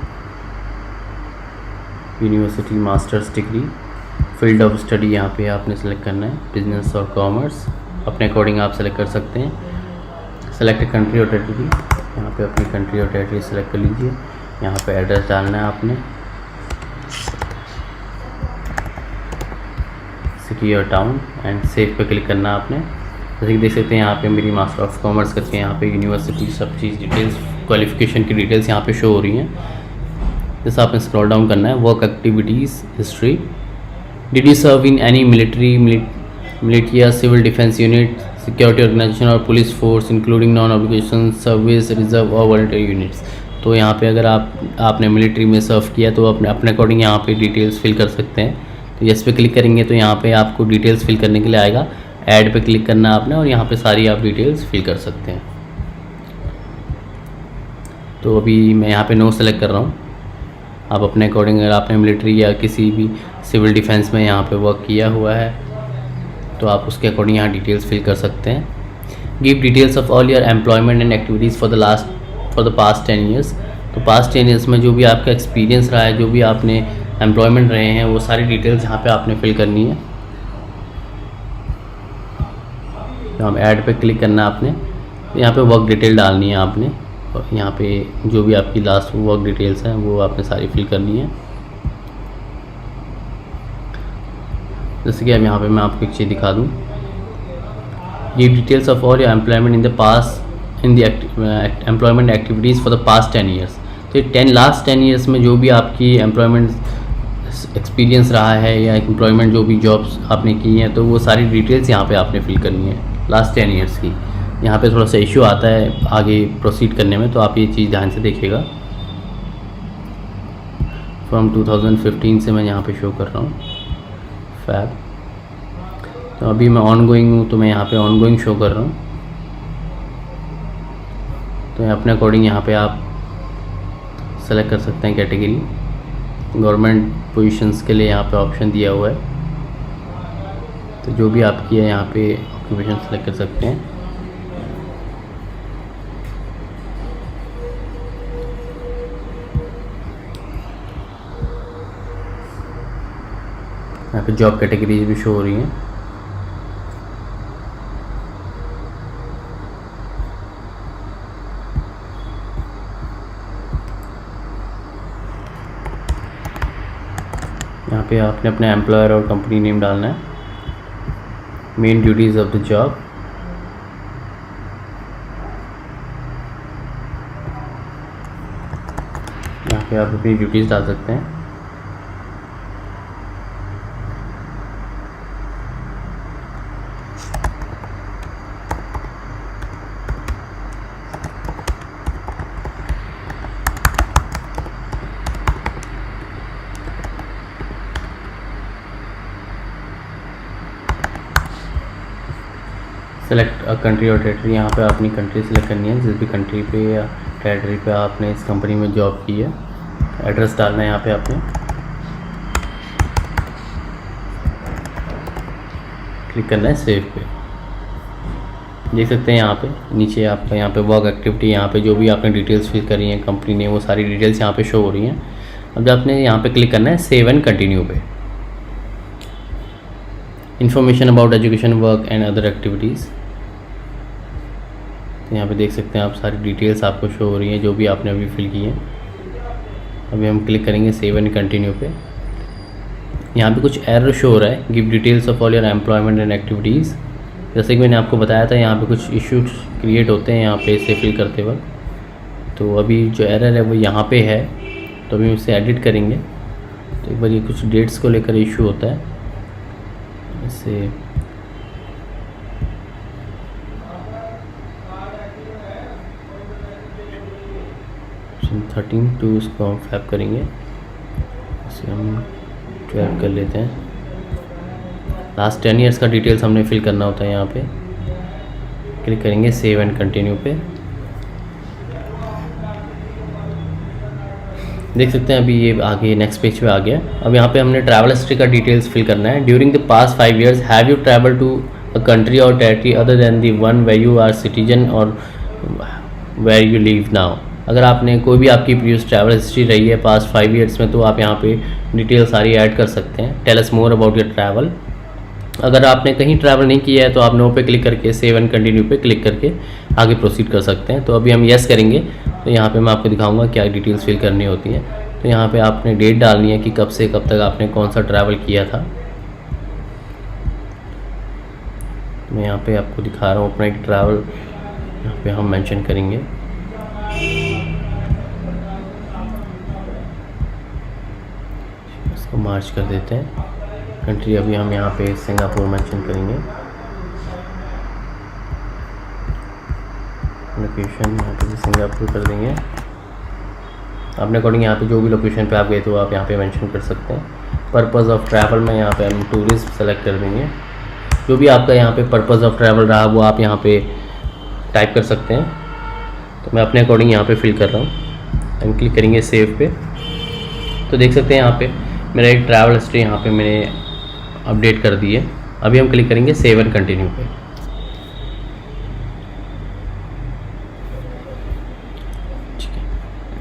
[SPEAKER 2] University, masters degree. Field of study यहाँ पे आपने सेलेक्ट करना है, बिजनेस और कॉमर्स। अपने अकॉर्डिंग आप सेलेक्ट कर सकते हैं। सेलेक्ट कंट्री और टेरिटरी, यहाँ पे अपनी कंट्री और टेरिटरी सेलेक्ट कर लीजिए। यहाँ पे एड्रेस डालना है आपने, सिटी और टाउन, एंड सेव पे क्लिक करना है आपने। जैसे कि देख सकते हैं यहाँ पे मेरी मास्टर ऑफ कॉमर्स करके यहाँ पे यूनिवर्सिटी सब चीज़ डिटेल्स, क्वालिफिकेशन की डिटेल्स यहाँ पे शो हो रही हैं। जैसे आपने स्क्रॉल डाउन करना है। Work activities history, did you serve in any military या civil defence unit, security organisation और police force including non obligation service, reserve और वॉलंटियर यूनिट्स। तो यहाँ पे अगर आपने मिलिट्री में सर्व किया तो अपने अकॉर्डिंग यहाँ पे डिटेल्स फिल कर सकते हैं। तो यस पे क्लिक करेंगे तो यहाँ पे आपको डिटेल्स फिल करने के लिए आएगा। ऐड पे क्लिक करना है आपने और यहाँ पे सारी आप डिटेल्स फिल कर सकते हैं। तो अभी मैं यहाँ पे नो सेलेक्ट कर रहा हूँ। आप अपने अकॉर्डिंग अगर आपने मिलिट्री या किसी भी सिविल डिफेंस में यहाँ पे वर्क किया हुआ है तो आप उसके अकॉर्डिंग यहाँ डिटेल्स फिल कर सकते हैं। Give details of all your employment and activities for the past 10 years. तो पास्ट 10 ईयर्स में जो भी आपका एक्सपीरियंस रहा है, जो भी आपने एम्प्लॉयमेंट रहे हैं, वो सारी डिटेल्स यहाँ पे आपने फिल करनी है। तो हम ऐड पे क्लिक करना है आपने, यहाँ पे वर्क डिटेल डालनी है आपने, और यहाँ पे जो भी आपकी लास्ट वर्क डिटेल्स हैं वो आपने सारी फिल करनी है। जैसे कि अब यहाँ पे मैं आपको एक चीज़ दिखा दूँ, ये details of all your employment in the past in the employment activities for the past 10 years. तो ये लास्ट 10 ईयर्स में जो भी आपकी एम्प्लॉयमेंट एक्सपीरियंस रहा है या एम्प्लॉयमेंट जो भी जॉब्स आपने की हैं तो वो सारी डिटेल्स यहाँ पे आपने फिल करनी है लास्ट 10 ईयर्स की। यहाँ पे थोड़ा सा इशू आता है आगे प्रोसीड करने में, तो आप ये चीज़ ध्यान से देखिएगा। फ्रॉम 2015 से मैं यहाँ पे शो कर रहा हूँ फैब। तो अभी मैं ऑन गोइंग हूँ तो मैं यहाँ पे ऑन गोइंग शो कर रहा हूँ। तो अपने अकॉर्डिंग यहाँ पे आप सेलेक्ट कर सकते हैं कैटेगरी। गवर्नमेंट पोजीशंस के लिए यहाँ पे ऑप्शन दिया हुआ है, तो जो भी आपकी है यहाँ पे ऑक्यूपेशन सेलेक्ट कर सकते हैं। यहाँ पे जॉब कैटेगरीज भी शो हो रही हैं। यहाँ पे आपने अपने एम्प्लॉयर और कंपनी नेम डालना है, main duties of the job, यहाँ पे आप अपनी ड्यूटीज़ डाल सकते हैं। सेलेक्ट अ कंट्री और टेरिटरी, यहाँ पे अपनी कंट्री सेलेक्ट करनी है, जिस भी कंट्री पे या टेरिटरी पे आपने इस कंपनी में जॉब की है। एड्रेस डालना है यहाँ पे आपने, क्लिक करना है सेव पे। देख सकते हैं यहाँ पे नीचे आपका यहाँ पे वर्क एक्टिविटी, यहाँ पे जो भी आपने डिटेल्स फिल करी हैं कंपनी ने, वो सारी डिटेल्स यहाँ पे शो हो रही हैं। अब आपने यहाँ पे क्लिक करना है सेव एंड कंटिन्यू पे। Information about education, work and other activities, तो यहाँ पे देख सकते हैं आप सारी डिटेल्स आपको शो हो रही हैं जो भी आपने अभी फिल की हैं। अभी हम क्लिक करेंगे सेव एंड कंटिन्यू पे। यहाँ पे कुछ एरर शो हो रहा है, give details of all your employment and activities. जैसे कि मैंने आपको बताया था यहाँ पे कुछ इश्यूज क्रिएट होते हैं यहाँ पे इसे फिल करते वक्त। तो अभी जो एरर है वो यहाँ पे है, तो अभी उसे एडिट करेंगे। तो एक बार ये कुछ डेट्स को लेकर इशू होता है, इसे ऑप्शन 13 टू इसको हम फैप करेंगे, इसे हम 12 कर लेते हैं। लास्ट 10 ईयर्स का डिटेल्स हमने फिल करना होता है। यहाँ पे क्लिक करेंगे सेव एंड कंटिन्यू पे। देख सकते हैं अभी ये आगे नेक्स्ट पेज पे आ गया। अब यहाँ पे हमने ट्रैवल हिस्ट्री का डिटेल्स फिल करना है। During the past 5 years have you travel to a country और territory other than the one where you are citizen और वेयर यू लिव नाउ। अगर आपने कोई भी आपकी प्रीवियस ट्रैवल हिस्ट्री रही है पास्ट 5 years में, तो आप यहाँ पे डिटेल सारी ऐड कर सकते हैं। Tell us more about your travel. अगर आपने कहीं ट्रैवल नहीं किया है तो आप नो पे क्लिक करके सेव एंड कंटिन्यू पे क्लिक करके आगे प्रोसीड कर सकते हैं। तो अभी हम येस करेंगे, तो यहाँ पे मैं आपको दिखाऊंगा क्या डिटेल्स फिल करनी होती हैं। तो यहाँ पे आपने डेट डालनी है कि कब से कब तक आपने कौन सा ट्रैवल किया था। मैं यहाँ पे आपको दिखा रहा हूँ अपना एक ट्रैवल, यहाँ पे हम मेंशन करेंगे। इसको मार्च कर देते हैं। कंट्री अभी हम यहाँ पे सिंगापुर मेंशन करेंगे। लोकेशन यहाँ पे सिंगापुर कर देंगे। अपने अकॉर्डिंग यहाँ पे जो भी लोकेशन पे आप गए तो आप यहाँ पे मेंशन कर सकते हैं। पर्पज़ ऑफ ट्रैवल में यहाँ पे हम टूरिस्ट सेलेक्ट कर देंगे। जो भी आपका यहाँ पे पर्पज़ ऑफ ट्रैवल रहा वो आप यहाँ पे टाइप कर सकते हैं। तो मैं अपने अकॉर्डिंग यहाँ पे फिल कर रहा हूँ। हम क्लिक करेंगे सेव पे। तो देख सकते हैं यहाँ पे मेरा एक ट्रैवल हिस्ट्री यहाँ पे मैंने अपडेट कर दी है। अभी हम क्लिक करेंगे सेव एंड कंटिन्यू पे।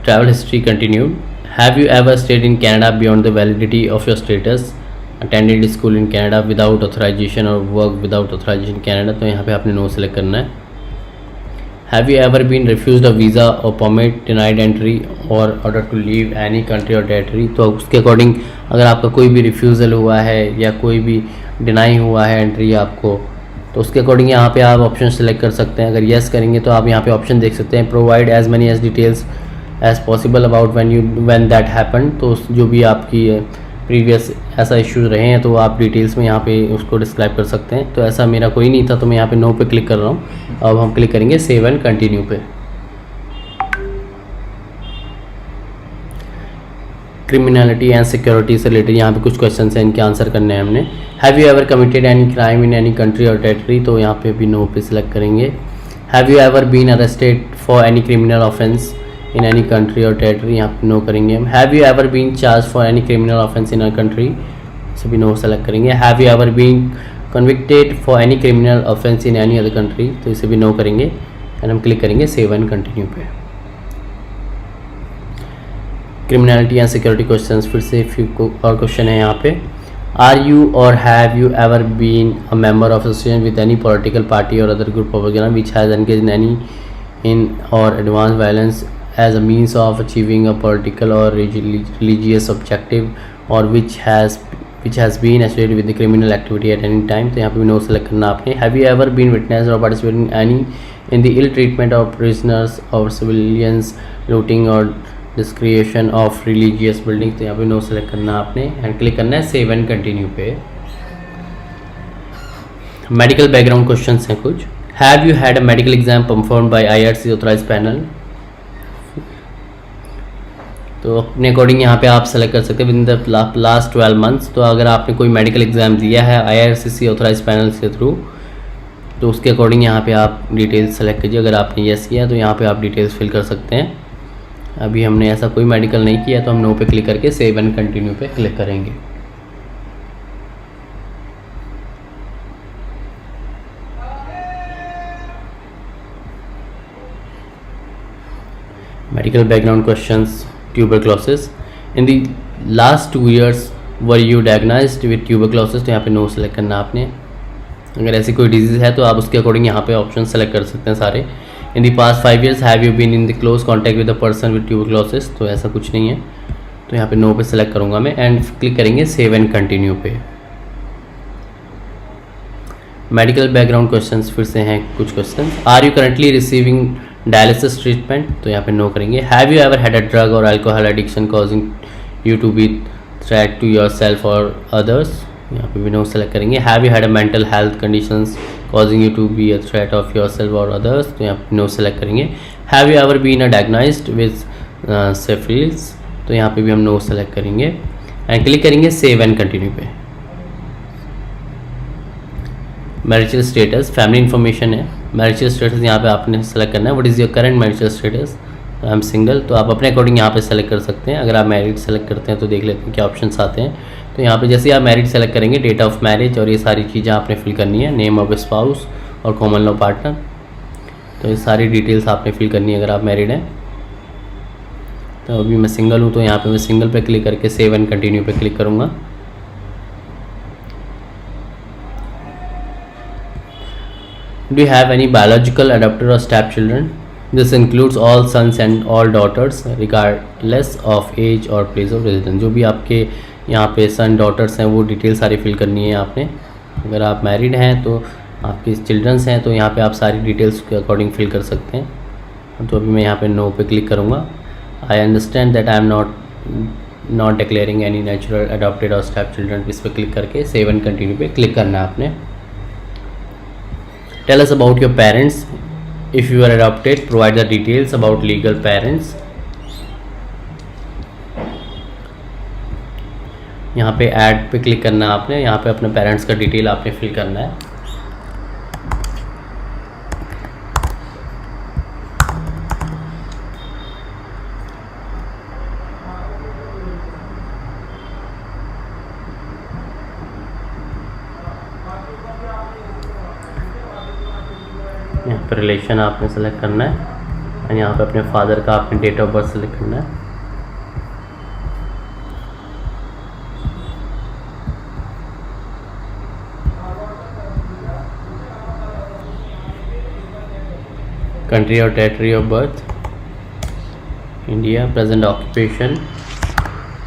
[SPEAKER 2] Travel history continued. Have you ever stayed in Canada beyond the validity of your status, attended school in Canada without authorisation और वर्क विदाउट ऑथराइजेशन कैनेडा। तो यहाँ पे आपने नो सेलेक्ट करना है। Have you ever been refused a visa और permit, denied entry और order to leave any country और टेरिटरी। तो उसके अकॉर्डिंग अगर आपका कोई भी रिफ्यूज़ल हुआ है या कोई भी डिनाई हुआ है एंट्री आपको, तो उसके अकॉर्डिंग यहाँ पे आप ऑप्शन सेलेक्ट कर सकते हैं। अगर येस करेंगे तो आप यहाँ पे ऑप्शन देख सकते हैं, provide as many as details as possible about when that happen. तो जो भी आपकी प्रीवियस ऐसा इश्यूज रहे हैं तो आप डिटेल्स में यहाँ पे उसको डिस्क्राइब कर सकते हैं। तो ऐसा मेरा कोई नहीं था, तो मैं यहाँ पे नो पे क्लिक कर रहा हूँ। अब हम क्लिक करेंगे सेव एंड कंटिन्यू पे। क्रिमिनलिटी एंड सिक्योरिटी से रिलेटेड यहाँ पे कुछ क्वेश्चन हैं, इनके आंसर करने हैं हमने। Have you ever committed any crime in any country और टेरिटरी। तो यहाँ पे भी नो पे सिलेक्ट करेंगे। Have you ever been arrested for any criminal offence in any country और टेरिटरी, यहाँ पे नो करेंगे हम। Have you ever been charge for any criminal offence in a country, इसे भी नो सेलेक्ट करेंगे। Have you ever been convicted for any criminal offence in any other country, तो इसे भी नो करेंगे एंड हम क्लिक करेंगे सेव एंड कंटिन्यू पे। क्रिमिनलिटी एंड सिक्योरिटी क्वेश्चंस, फिर से फ्यू और क्वेश्चन है यहाँ पे। Are you or have you ever been a member of association with any political party or other group of organ which has engaged in any in or advanced violence as a means of achieving a political or religious objective, or which has been associated with the criminal activity at any time? तो यहाँ पे भी no select करना आपने. Have you ever been witness or participated in any in the ill treatment of prisoners or civilians, looting or डिस्क्रिएशन of religious building? तो यहाँ पे no select करना आपने एंड क्लिक करना है सेव एंड कंटिन्यू पे. मेडिकल बैकग्राउंड क्वेश्चंस हैं कुछ. Have you had a medical exam perform bye IRC authorised panel? तो अपने अकॉर्डिंग यहाँ पे आप सेलेक्ट कर सकते हैं with in the last 12 months. तो अगर आपने कोई मेडिकल एग्जाम दिया है IRCC ऑथराइज्ड पैनल के थ्रू तो उसके अकॉर्डिंग यहाँ पे आप डिटेल्स सेलेक्ट कीजिए. अगर आपने येस किया तो यहाँ पे आप डिटेल्स फिल कर सकते हैं. अभी हमने ऐसा कोई मेडिकल नहीं किया तो हम नो पे क्लिक करके सेव एंड कंटिन्यू पे क्लिक करेंगे. Medical background questions. Tuberculosis. In the last 2 years were you diagnosed with tuberculosis? तो यहाँ पे नो सेलेक्ट करना आपने. अगर ऐसी कोई डिजीज़ है तो आप उसके अकॉर्डिंग यहाँ पे ऑप्शन सेलेक्ट कर सकते हैं सारे. In the past 5 years have you been in the close contact with the person with tuberculosis? तो ऐसा कुछ नहीं है तो यहाँ पे नो पे सेलेक्ट करूँगा मैं एंड क्लिक करेंगे सेव एंड कंटिन्यू पे. मेडिकल बैकग्राउंड क्वेश्चंस फिर से हैं कुछ questions. Are you currently receiving dialysis treatment? तो यहाँ पे नो करेंगे. Have you ever had a drug or alcohol addiction causing you to be threat to your self or others? यहाँ पे भी नो सेलेक्ट करेंगे. Have you had a mental health conditions causing you to be a threat of your self or others? तो यहाँ पे no select करेंगे. Have you ever been a diagnosed with syphilis? तो यहाँ पे भी हम नो सेलेक्ट करेंगे एंड क्लिक करेंगे सेव एंड कंटिन्यू पे. Marital status. फैमिली इन्फॉर्मेशन है. मैरिटल स्टेटस यहाँ पे आपने सेलेक्ट करना है. What is your current marital status? I am single. तो आप अपने अकॉर्डिंग यहाँ पे सेलेक्ट कर सकते हैं. अगर आप मैरिड सेलेक्ट करते हैं तो देख लेते हैं क्या ऑप्शंस आते हैं. तो यहाँ पे जैसे ही आप मैरिड सेलेक्ट करेंगे डेट ऑफ मैरिज और ये सारी चीज़ें आपने फिल करनी है. नेम ऑफ स्पाउस और कॉमन लॉ पार्टनर. तो ये सारी डिटेल्स आपने फिल करनी है अगर आप मैरिड हैं. तो अभी मैं सिंगल हूँ तो यहाँ पे मैं सिंगल पे क्लिक करके सेव एंड कंटिन्यू पे क्लिक करूँगा. Do you have any biological adopted or step children? This includes all sons and all daughters regardless of age or place of residence. जो भी आपके यहाँ पे सन डॉटर्स हैं वो डिटेल सारी फिल करनी है आपने. अगर आप मैरिड हैं तो आपके चिल्ड्रंस हैं तो यहाँ पे आप सारी डिटेल्स के अकॉर्डिंग फिल कर सकते हैं. तो अभी मैं यहाँ पे नो पे क्लिक करूँगा. I understand that I am not declaring any natural adopted और स्टेप चिल्ड्रन. इस पर क्लिक करके सेव एंड कंटिन्यू पे क्लिक करना है आपने. Tell us about your parents. If you are adopted, provide the details about legal parents. यहाँ पे ऐड पे क्लिक करना है आपने. यहाँ पे अपने पेरेंट्स का डिटेल आपने फिल करना है. यहाँ पे रिलेशन आपने सेलेक्ट करना है और यहाँ पे अपने फादर का आपने डेट ऑफ बर्थ सेलेक्ट करना है. कंट्री और territory of birth India. Present occupation.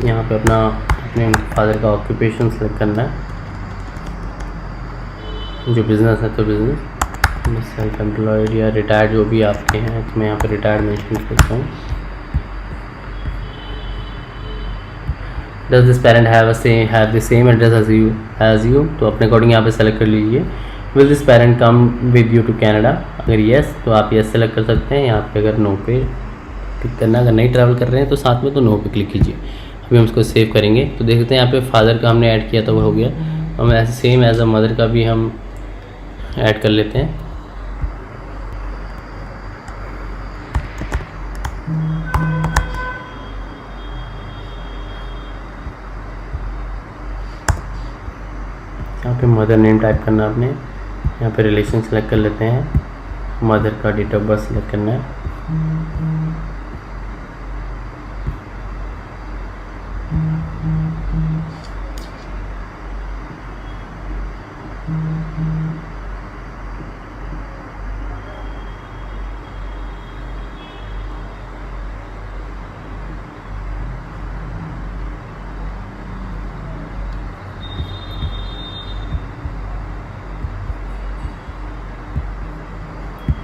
[SPEAKER 2] यहाँ पे अपने फादर का ऑक्यूपेशन सेलेक्ट करना है. जो बिज़नेस है तो बिज़नेस. सेल्फ एम्प्लॉयड या रिटायर्ड जो भी आपके हैं तो मैं यहाँ पे रिटायर्ड मेंशन करता हूँ. Does this parent have the same address as you? तो अपने अकॉर्डिंग यहाँ पे सेलेक्ट कर लीजिए. Will this parent come with you to Canada? अगर येस तो आप येस सेलेक्ट कर सकते हैं. यहाँ पे अगर नो पे क्लिक करना. अगर नहीं ट्रैवल कर रहे हैं तो साथ में तो नो पे क्लिक कीजिए. अभी हम उसको सेव करेंगे तो देख सकते हैं यहाँ पे फादर का हमने ऐड किया तो वो हो गया. हम ऐसे सेम एज अ मदर का भी हम ऐड कर लेते हैं. यहाँ पे मदर नेम टाइप करना आपने. यहाँ पे रिलेशन सेलेक्ट कर लेते हैं. मदर का डेट ऑफ बर्थ सेलेक्ट करना है.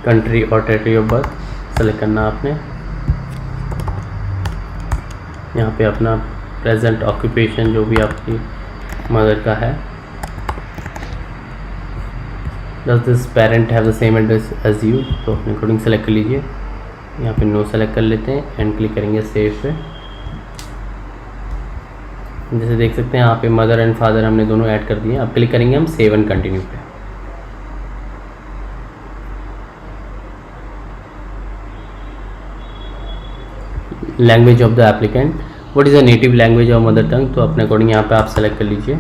[SPEAKER 2] कंट्री और टेरिटरी ऑफ बर्थ सेलेक्ट करना आपने। यहाँ पे अपना प्रेजेंट ऑक्यूपेशन जो भी आपकी मदर का है। Does this parent have the same address as you, तो अपने अकॉर्डिंग सेलेक्ट कर लीजिए। यहाँ पे नो सेलेक्ट कर लेते हैं एंड क्लिक करेंगे सेव पे। जैसे देख सकते हैं यहाँ पे मदर एंड फादर हमने दोनों ऐड कर दिए। अब क्लिक करेंगे हम सेव एंड कंटिन्यू पे। Language of the applicant, what is the native language of mother tongue, तो अपने अकॉर्डिंग यहाँ पे आप सेलेक्ट कर लीजिए।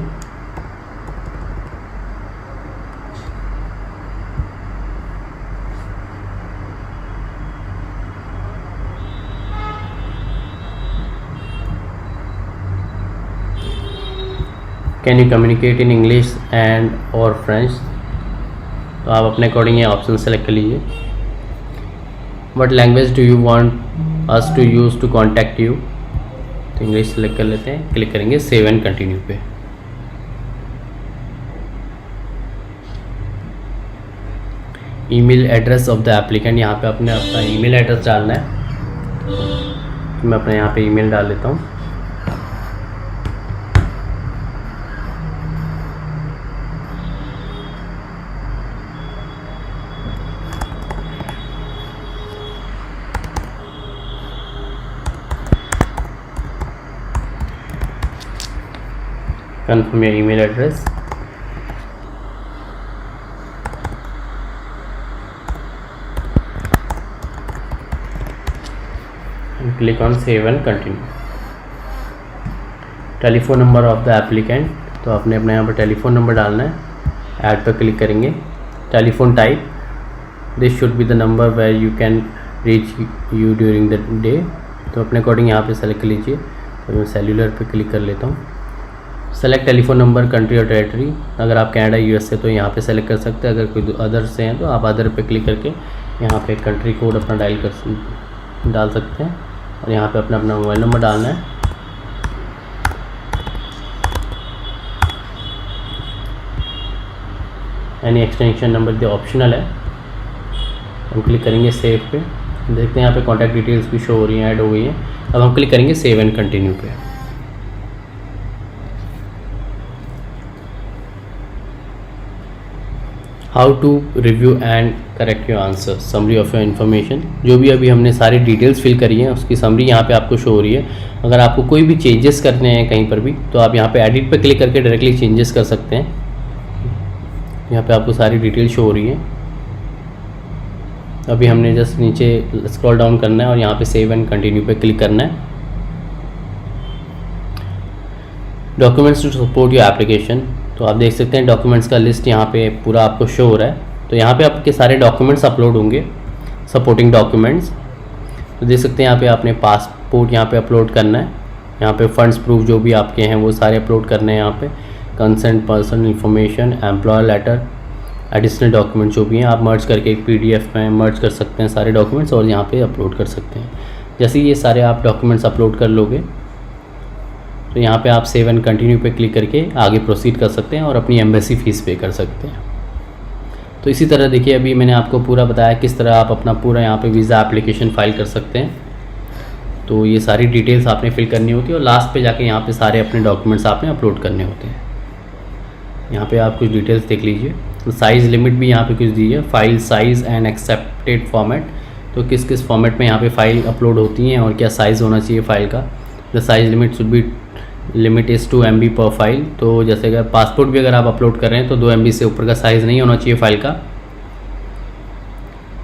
[SPEAKER 2] Can you communicate in English and और फ्रेंच, तो आप अपने अकॉर्डिंग ये ऑप्शन सेलेक्ट कर लीजिए। What language do you want us to use to contact you, तो इंग्लिश सेलेक्ट कर लेते हैं। क्लिक करेंगे सेव एंड कंटिन्यू पे। Email address of the applicant, यहाँ पे आपने अपना ईमेल एड्रेस डालना है। तो मैं अपने यहाँ पे ईमेल डाल लेता हूँ। Confirm your email address. And click on save and continue. Telephone number of the applicant, तो आपने अपने यहाँ पर टेलीफोन नंबर डालना है। ऐड पर क्लिक करेंगे। Telephone type, this should be the number where you can reach you during the day, तो अपने अकॉर्डिंग यहाँ पे सेलेक्ट कर लीजिए। तो मैं सेल्यूलर पे क्लिक कर लेता हूँ। सेलेक्ट टेलीफोन नंबर, कंट्री और टेरिटरी, अगर आप कनाडा यूएस से तो यहाँ पे सेलेक्ट कर सकते हैं। अगर कोई अदर से हैं तो आप अदर पे क्लिक करके यहाँ पे कंट्री कोड अपना डाल सकते हैं और यहाँ पे अपना मोबाइल नंबर डालना है। एनी एक्सटेंशन नंबर जो ऑप्शनल है, हम क्लिक करेंगे सेव पे। देखते हैं यहाँ पे कॉन्टैक्ट डिटेल्स भी शो हो रही हैं, ऐड हो गई हैं। अब हम क्लिक करेंगे सेव एंड कंटिन्यू पे। How to review and correct your answer, summary of your information, जो भी अभी हमने सारी डिटेल्स फिल करी हैं उसकी समरी यहाँ पे आपको शो हो रही है। अगर आपको कोई भी चेंजेस करने हैं कहीं पर भी तो आप यहाँ पे एडिट पे क्लिक करके डायरेक्टली चेंजेस कर सकते हैं। यहाँ पे आपको सारी डिटेल शो हो रही है। अभी हमने जस्ट नीचे स्क्रॉल डाउन करना है और यहाँ पे सेव एंड कंटिन्यू पे क्लिक करना है। Documents to support your application, तो आप देख सकते हैं डॉक्यूमेंट्स का लिस्ट यहाँ पे पूरा आपको शो हो रहा है। तो यहाँ पे आपके सारे डॉक्यूमेंट्स अपलोड होंगे, सपोर्टिंग डॉक्यूमेंट्स। तो देख सकते हैं यहाँ पे आपने पासपोर्ट यहाँ पे अपलोड करना है। यहाँ पे फंड्स प्रूफ जो भी आपके हैं वो सारे अपलोड करने हैं। यहाँ पे concern person information, employer letter, additional document जो भी हैं आप मर्ज करके एक PDF में मर्ज कर सकते हैं सारे डॉक्यूमेंट्स और यहाँ पे अपलोड कर सकते हैं। जैसे ये सारे आप डॉक्यूमेंट्स अपलोड कर लोगे तो यहाँ पे आप सेव एंड कंटिन्यू पे क्लिक करके आगे प्रोसीड कर सकते हैं और अपनी एम्बेसी फ़ीस पे कर सकते हैं। तो इसी तरह देखिए अभी मैंने आपको पूरा बताया किस तरह आप अपना पूरा यहाँ पे वीज़ा एप्लीकेशन फ़ाइल कर सकते हैं। तो ये सारी डिटेल्स आपने फिल करनी होती है और लास्ट पे जाके यहाँ पे सारे अपने डॉक्यूमेंट्स आपने अपलोड करने होते हैं। यहाँ पे आप कुछ डिटेल्स देख लीजिए। तो साइज़ लिमिट भी यहाँ पे कुछ दी है, file size and accepted format, तो किस किस फॉर्मेट में यहाँ पे फ़ाइल अपलोड होती हैं और क्या साइज़ होना चाहिए फ़ाइल का। The size limit should be limit is 2 MB पर फाइल, तो जैसे अगर पासपोर्ट भी अगर आप अपलोड कर रहे हैं तो 2 MB से ऊपर का साइज़ नहीं होना चाहिए फ़ाइल का।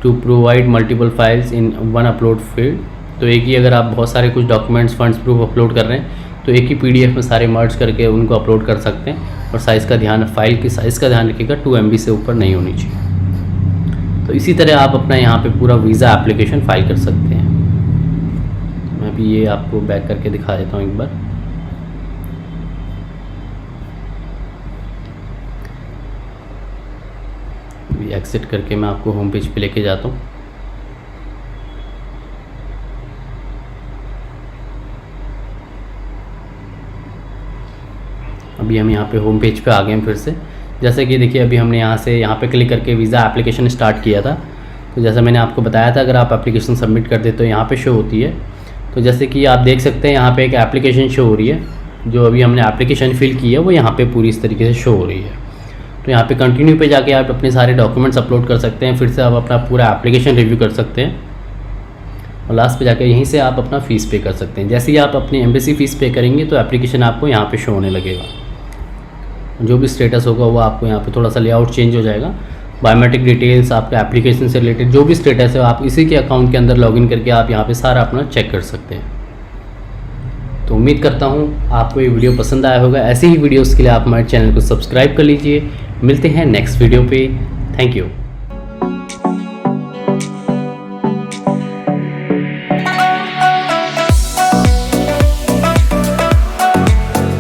[SPEAKER 2] To provide multiple files in one upload field, तो एक ही अगर आप बहुत सारे कुछ डॉक्यूमेंट्स फंड्स प्रूफ अपलोड कर रहे हैं तो एक ही PDF में सारे मर्ज करके उनको अपलोड कर सकते हैं। और साइज़ का ध्यान, फाइल की साइज़ का ध्यान रखिएगा 2 MB से ऊपर नहीं होनी चाहिए। तो इसी तरह आप अपना यहाँ पे पूरा वीज़ा एप्लीकेशन फाइल कर सकते हैं। मैं भी ये आपको बैक करके दिखा देता हूँ एक बार। एग्जिट करके मैं आपको होम पेज पे लेके जाता हूँ। अभी हम यहाँ पे होम पेज पे आ गए हैं फिर से। जैसे कि देखिए अभी हमने यहाँ पे क्लिक करके वीज़ा एप्लीकेशन स्टार्ट किया था। तो जैसा मैंने आपको बताया था, अगर आप एप्लीकेशन सबमिट कर दे तो यहाँ पे शो होती है। तो जैसे कि आप देख सकते हैं यहाँ पे एक एप्लीकेशन शो हो रही है, जो अभी हमने एप्लीकेशन फिल की है वो यहाँ पे पूरी इस तरीके से शो हो रही है। तो यहाँ पे कंटिन्यू पे जाके आप अपने सारे डॉक्यूमेंट्स अपलोड कर सकते हैं, फिर से आप अपना पूरा एप्लीकेशन रिव्यू कर सकते हैं और लास्ट पे जाके यहीं से आप अपना फ़ीस पे कर सकते हैं। जैसे ही आप अपनी एम्बेसी फ़ीस पे करेंगे तो एप्लीकेशन आपको यहाँ पे शो होने लगेगा। जो भी स्टेटस होगा वो आपको यहाँ पे थोड़ा सा लेआउट चेंज हो जाएगा। बायोमेट्रिक डिटेल्स, आपके एप्लीकेशन से रिलेटेड जो भी स्टेटस है आप इसी के अकाउंट के अंदर लॉगिन करके आप यहाँ पे सारा अपना चेक कर सकते हैं। तो उम्मीद करता हूँ आपको ये वीडियो पसंद आया होगा। ऐसे ही वीडियोस के लिए आप हमारे चैनल को सब्सक्राइब कर लीजिए। मिलते हैं नेक्स्ट वीडियो पे। Thank you.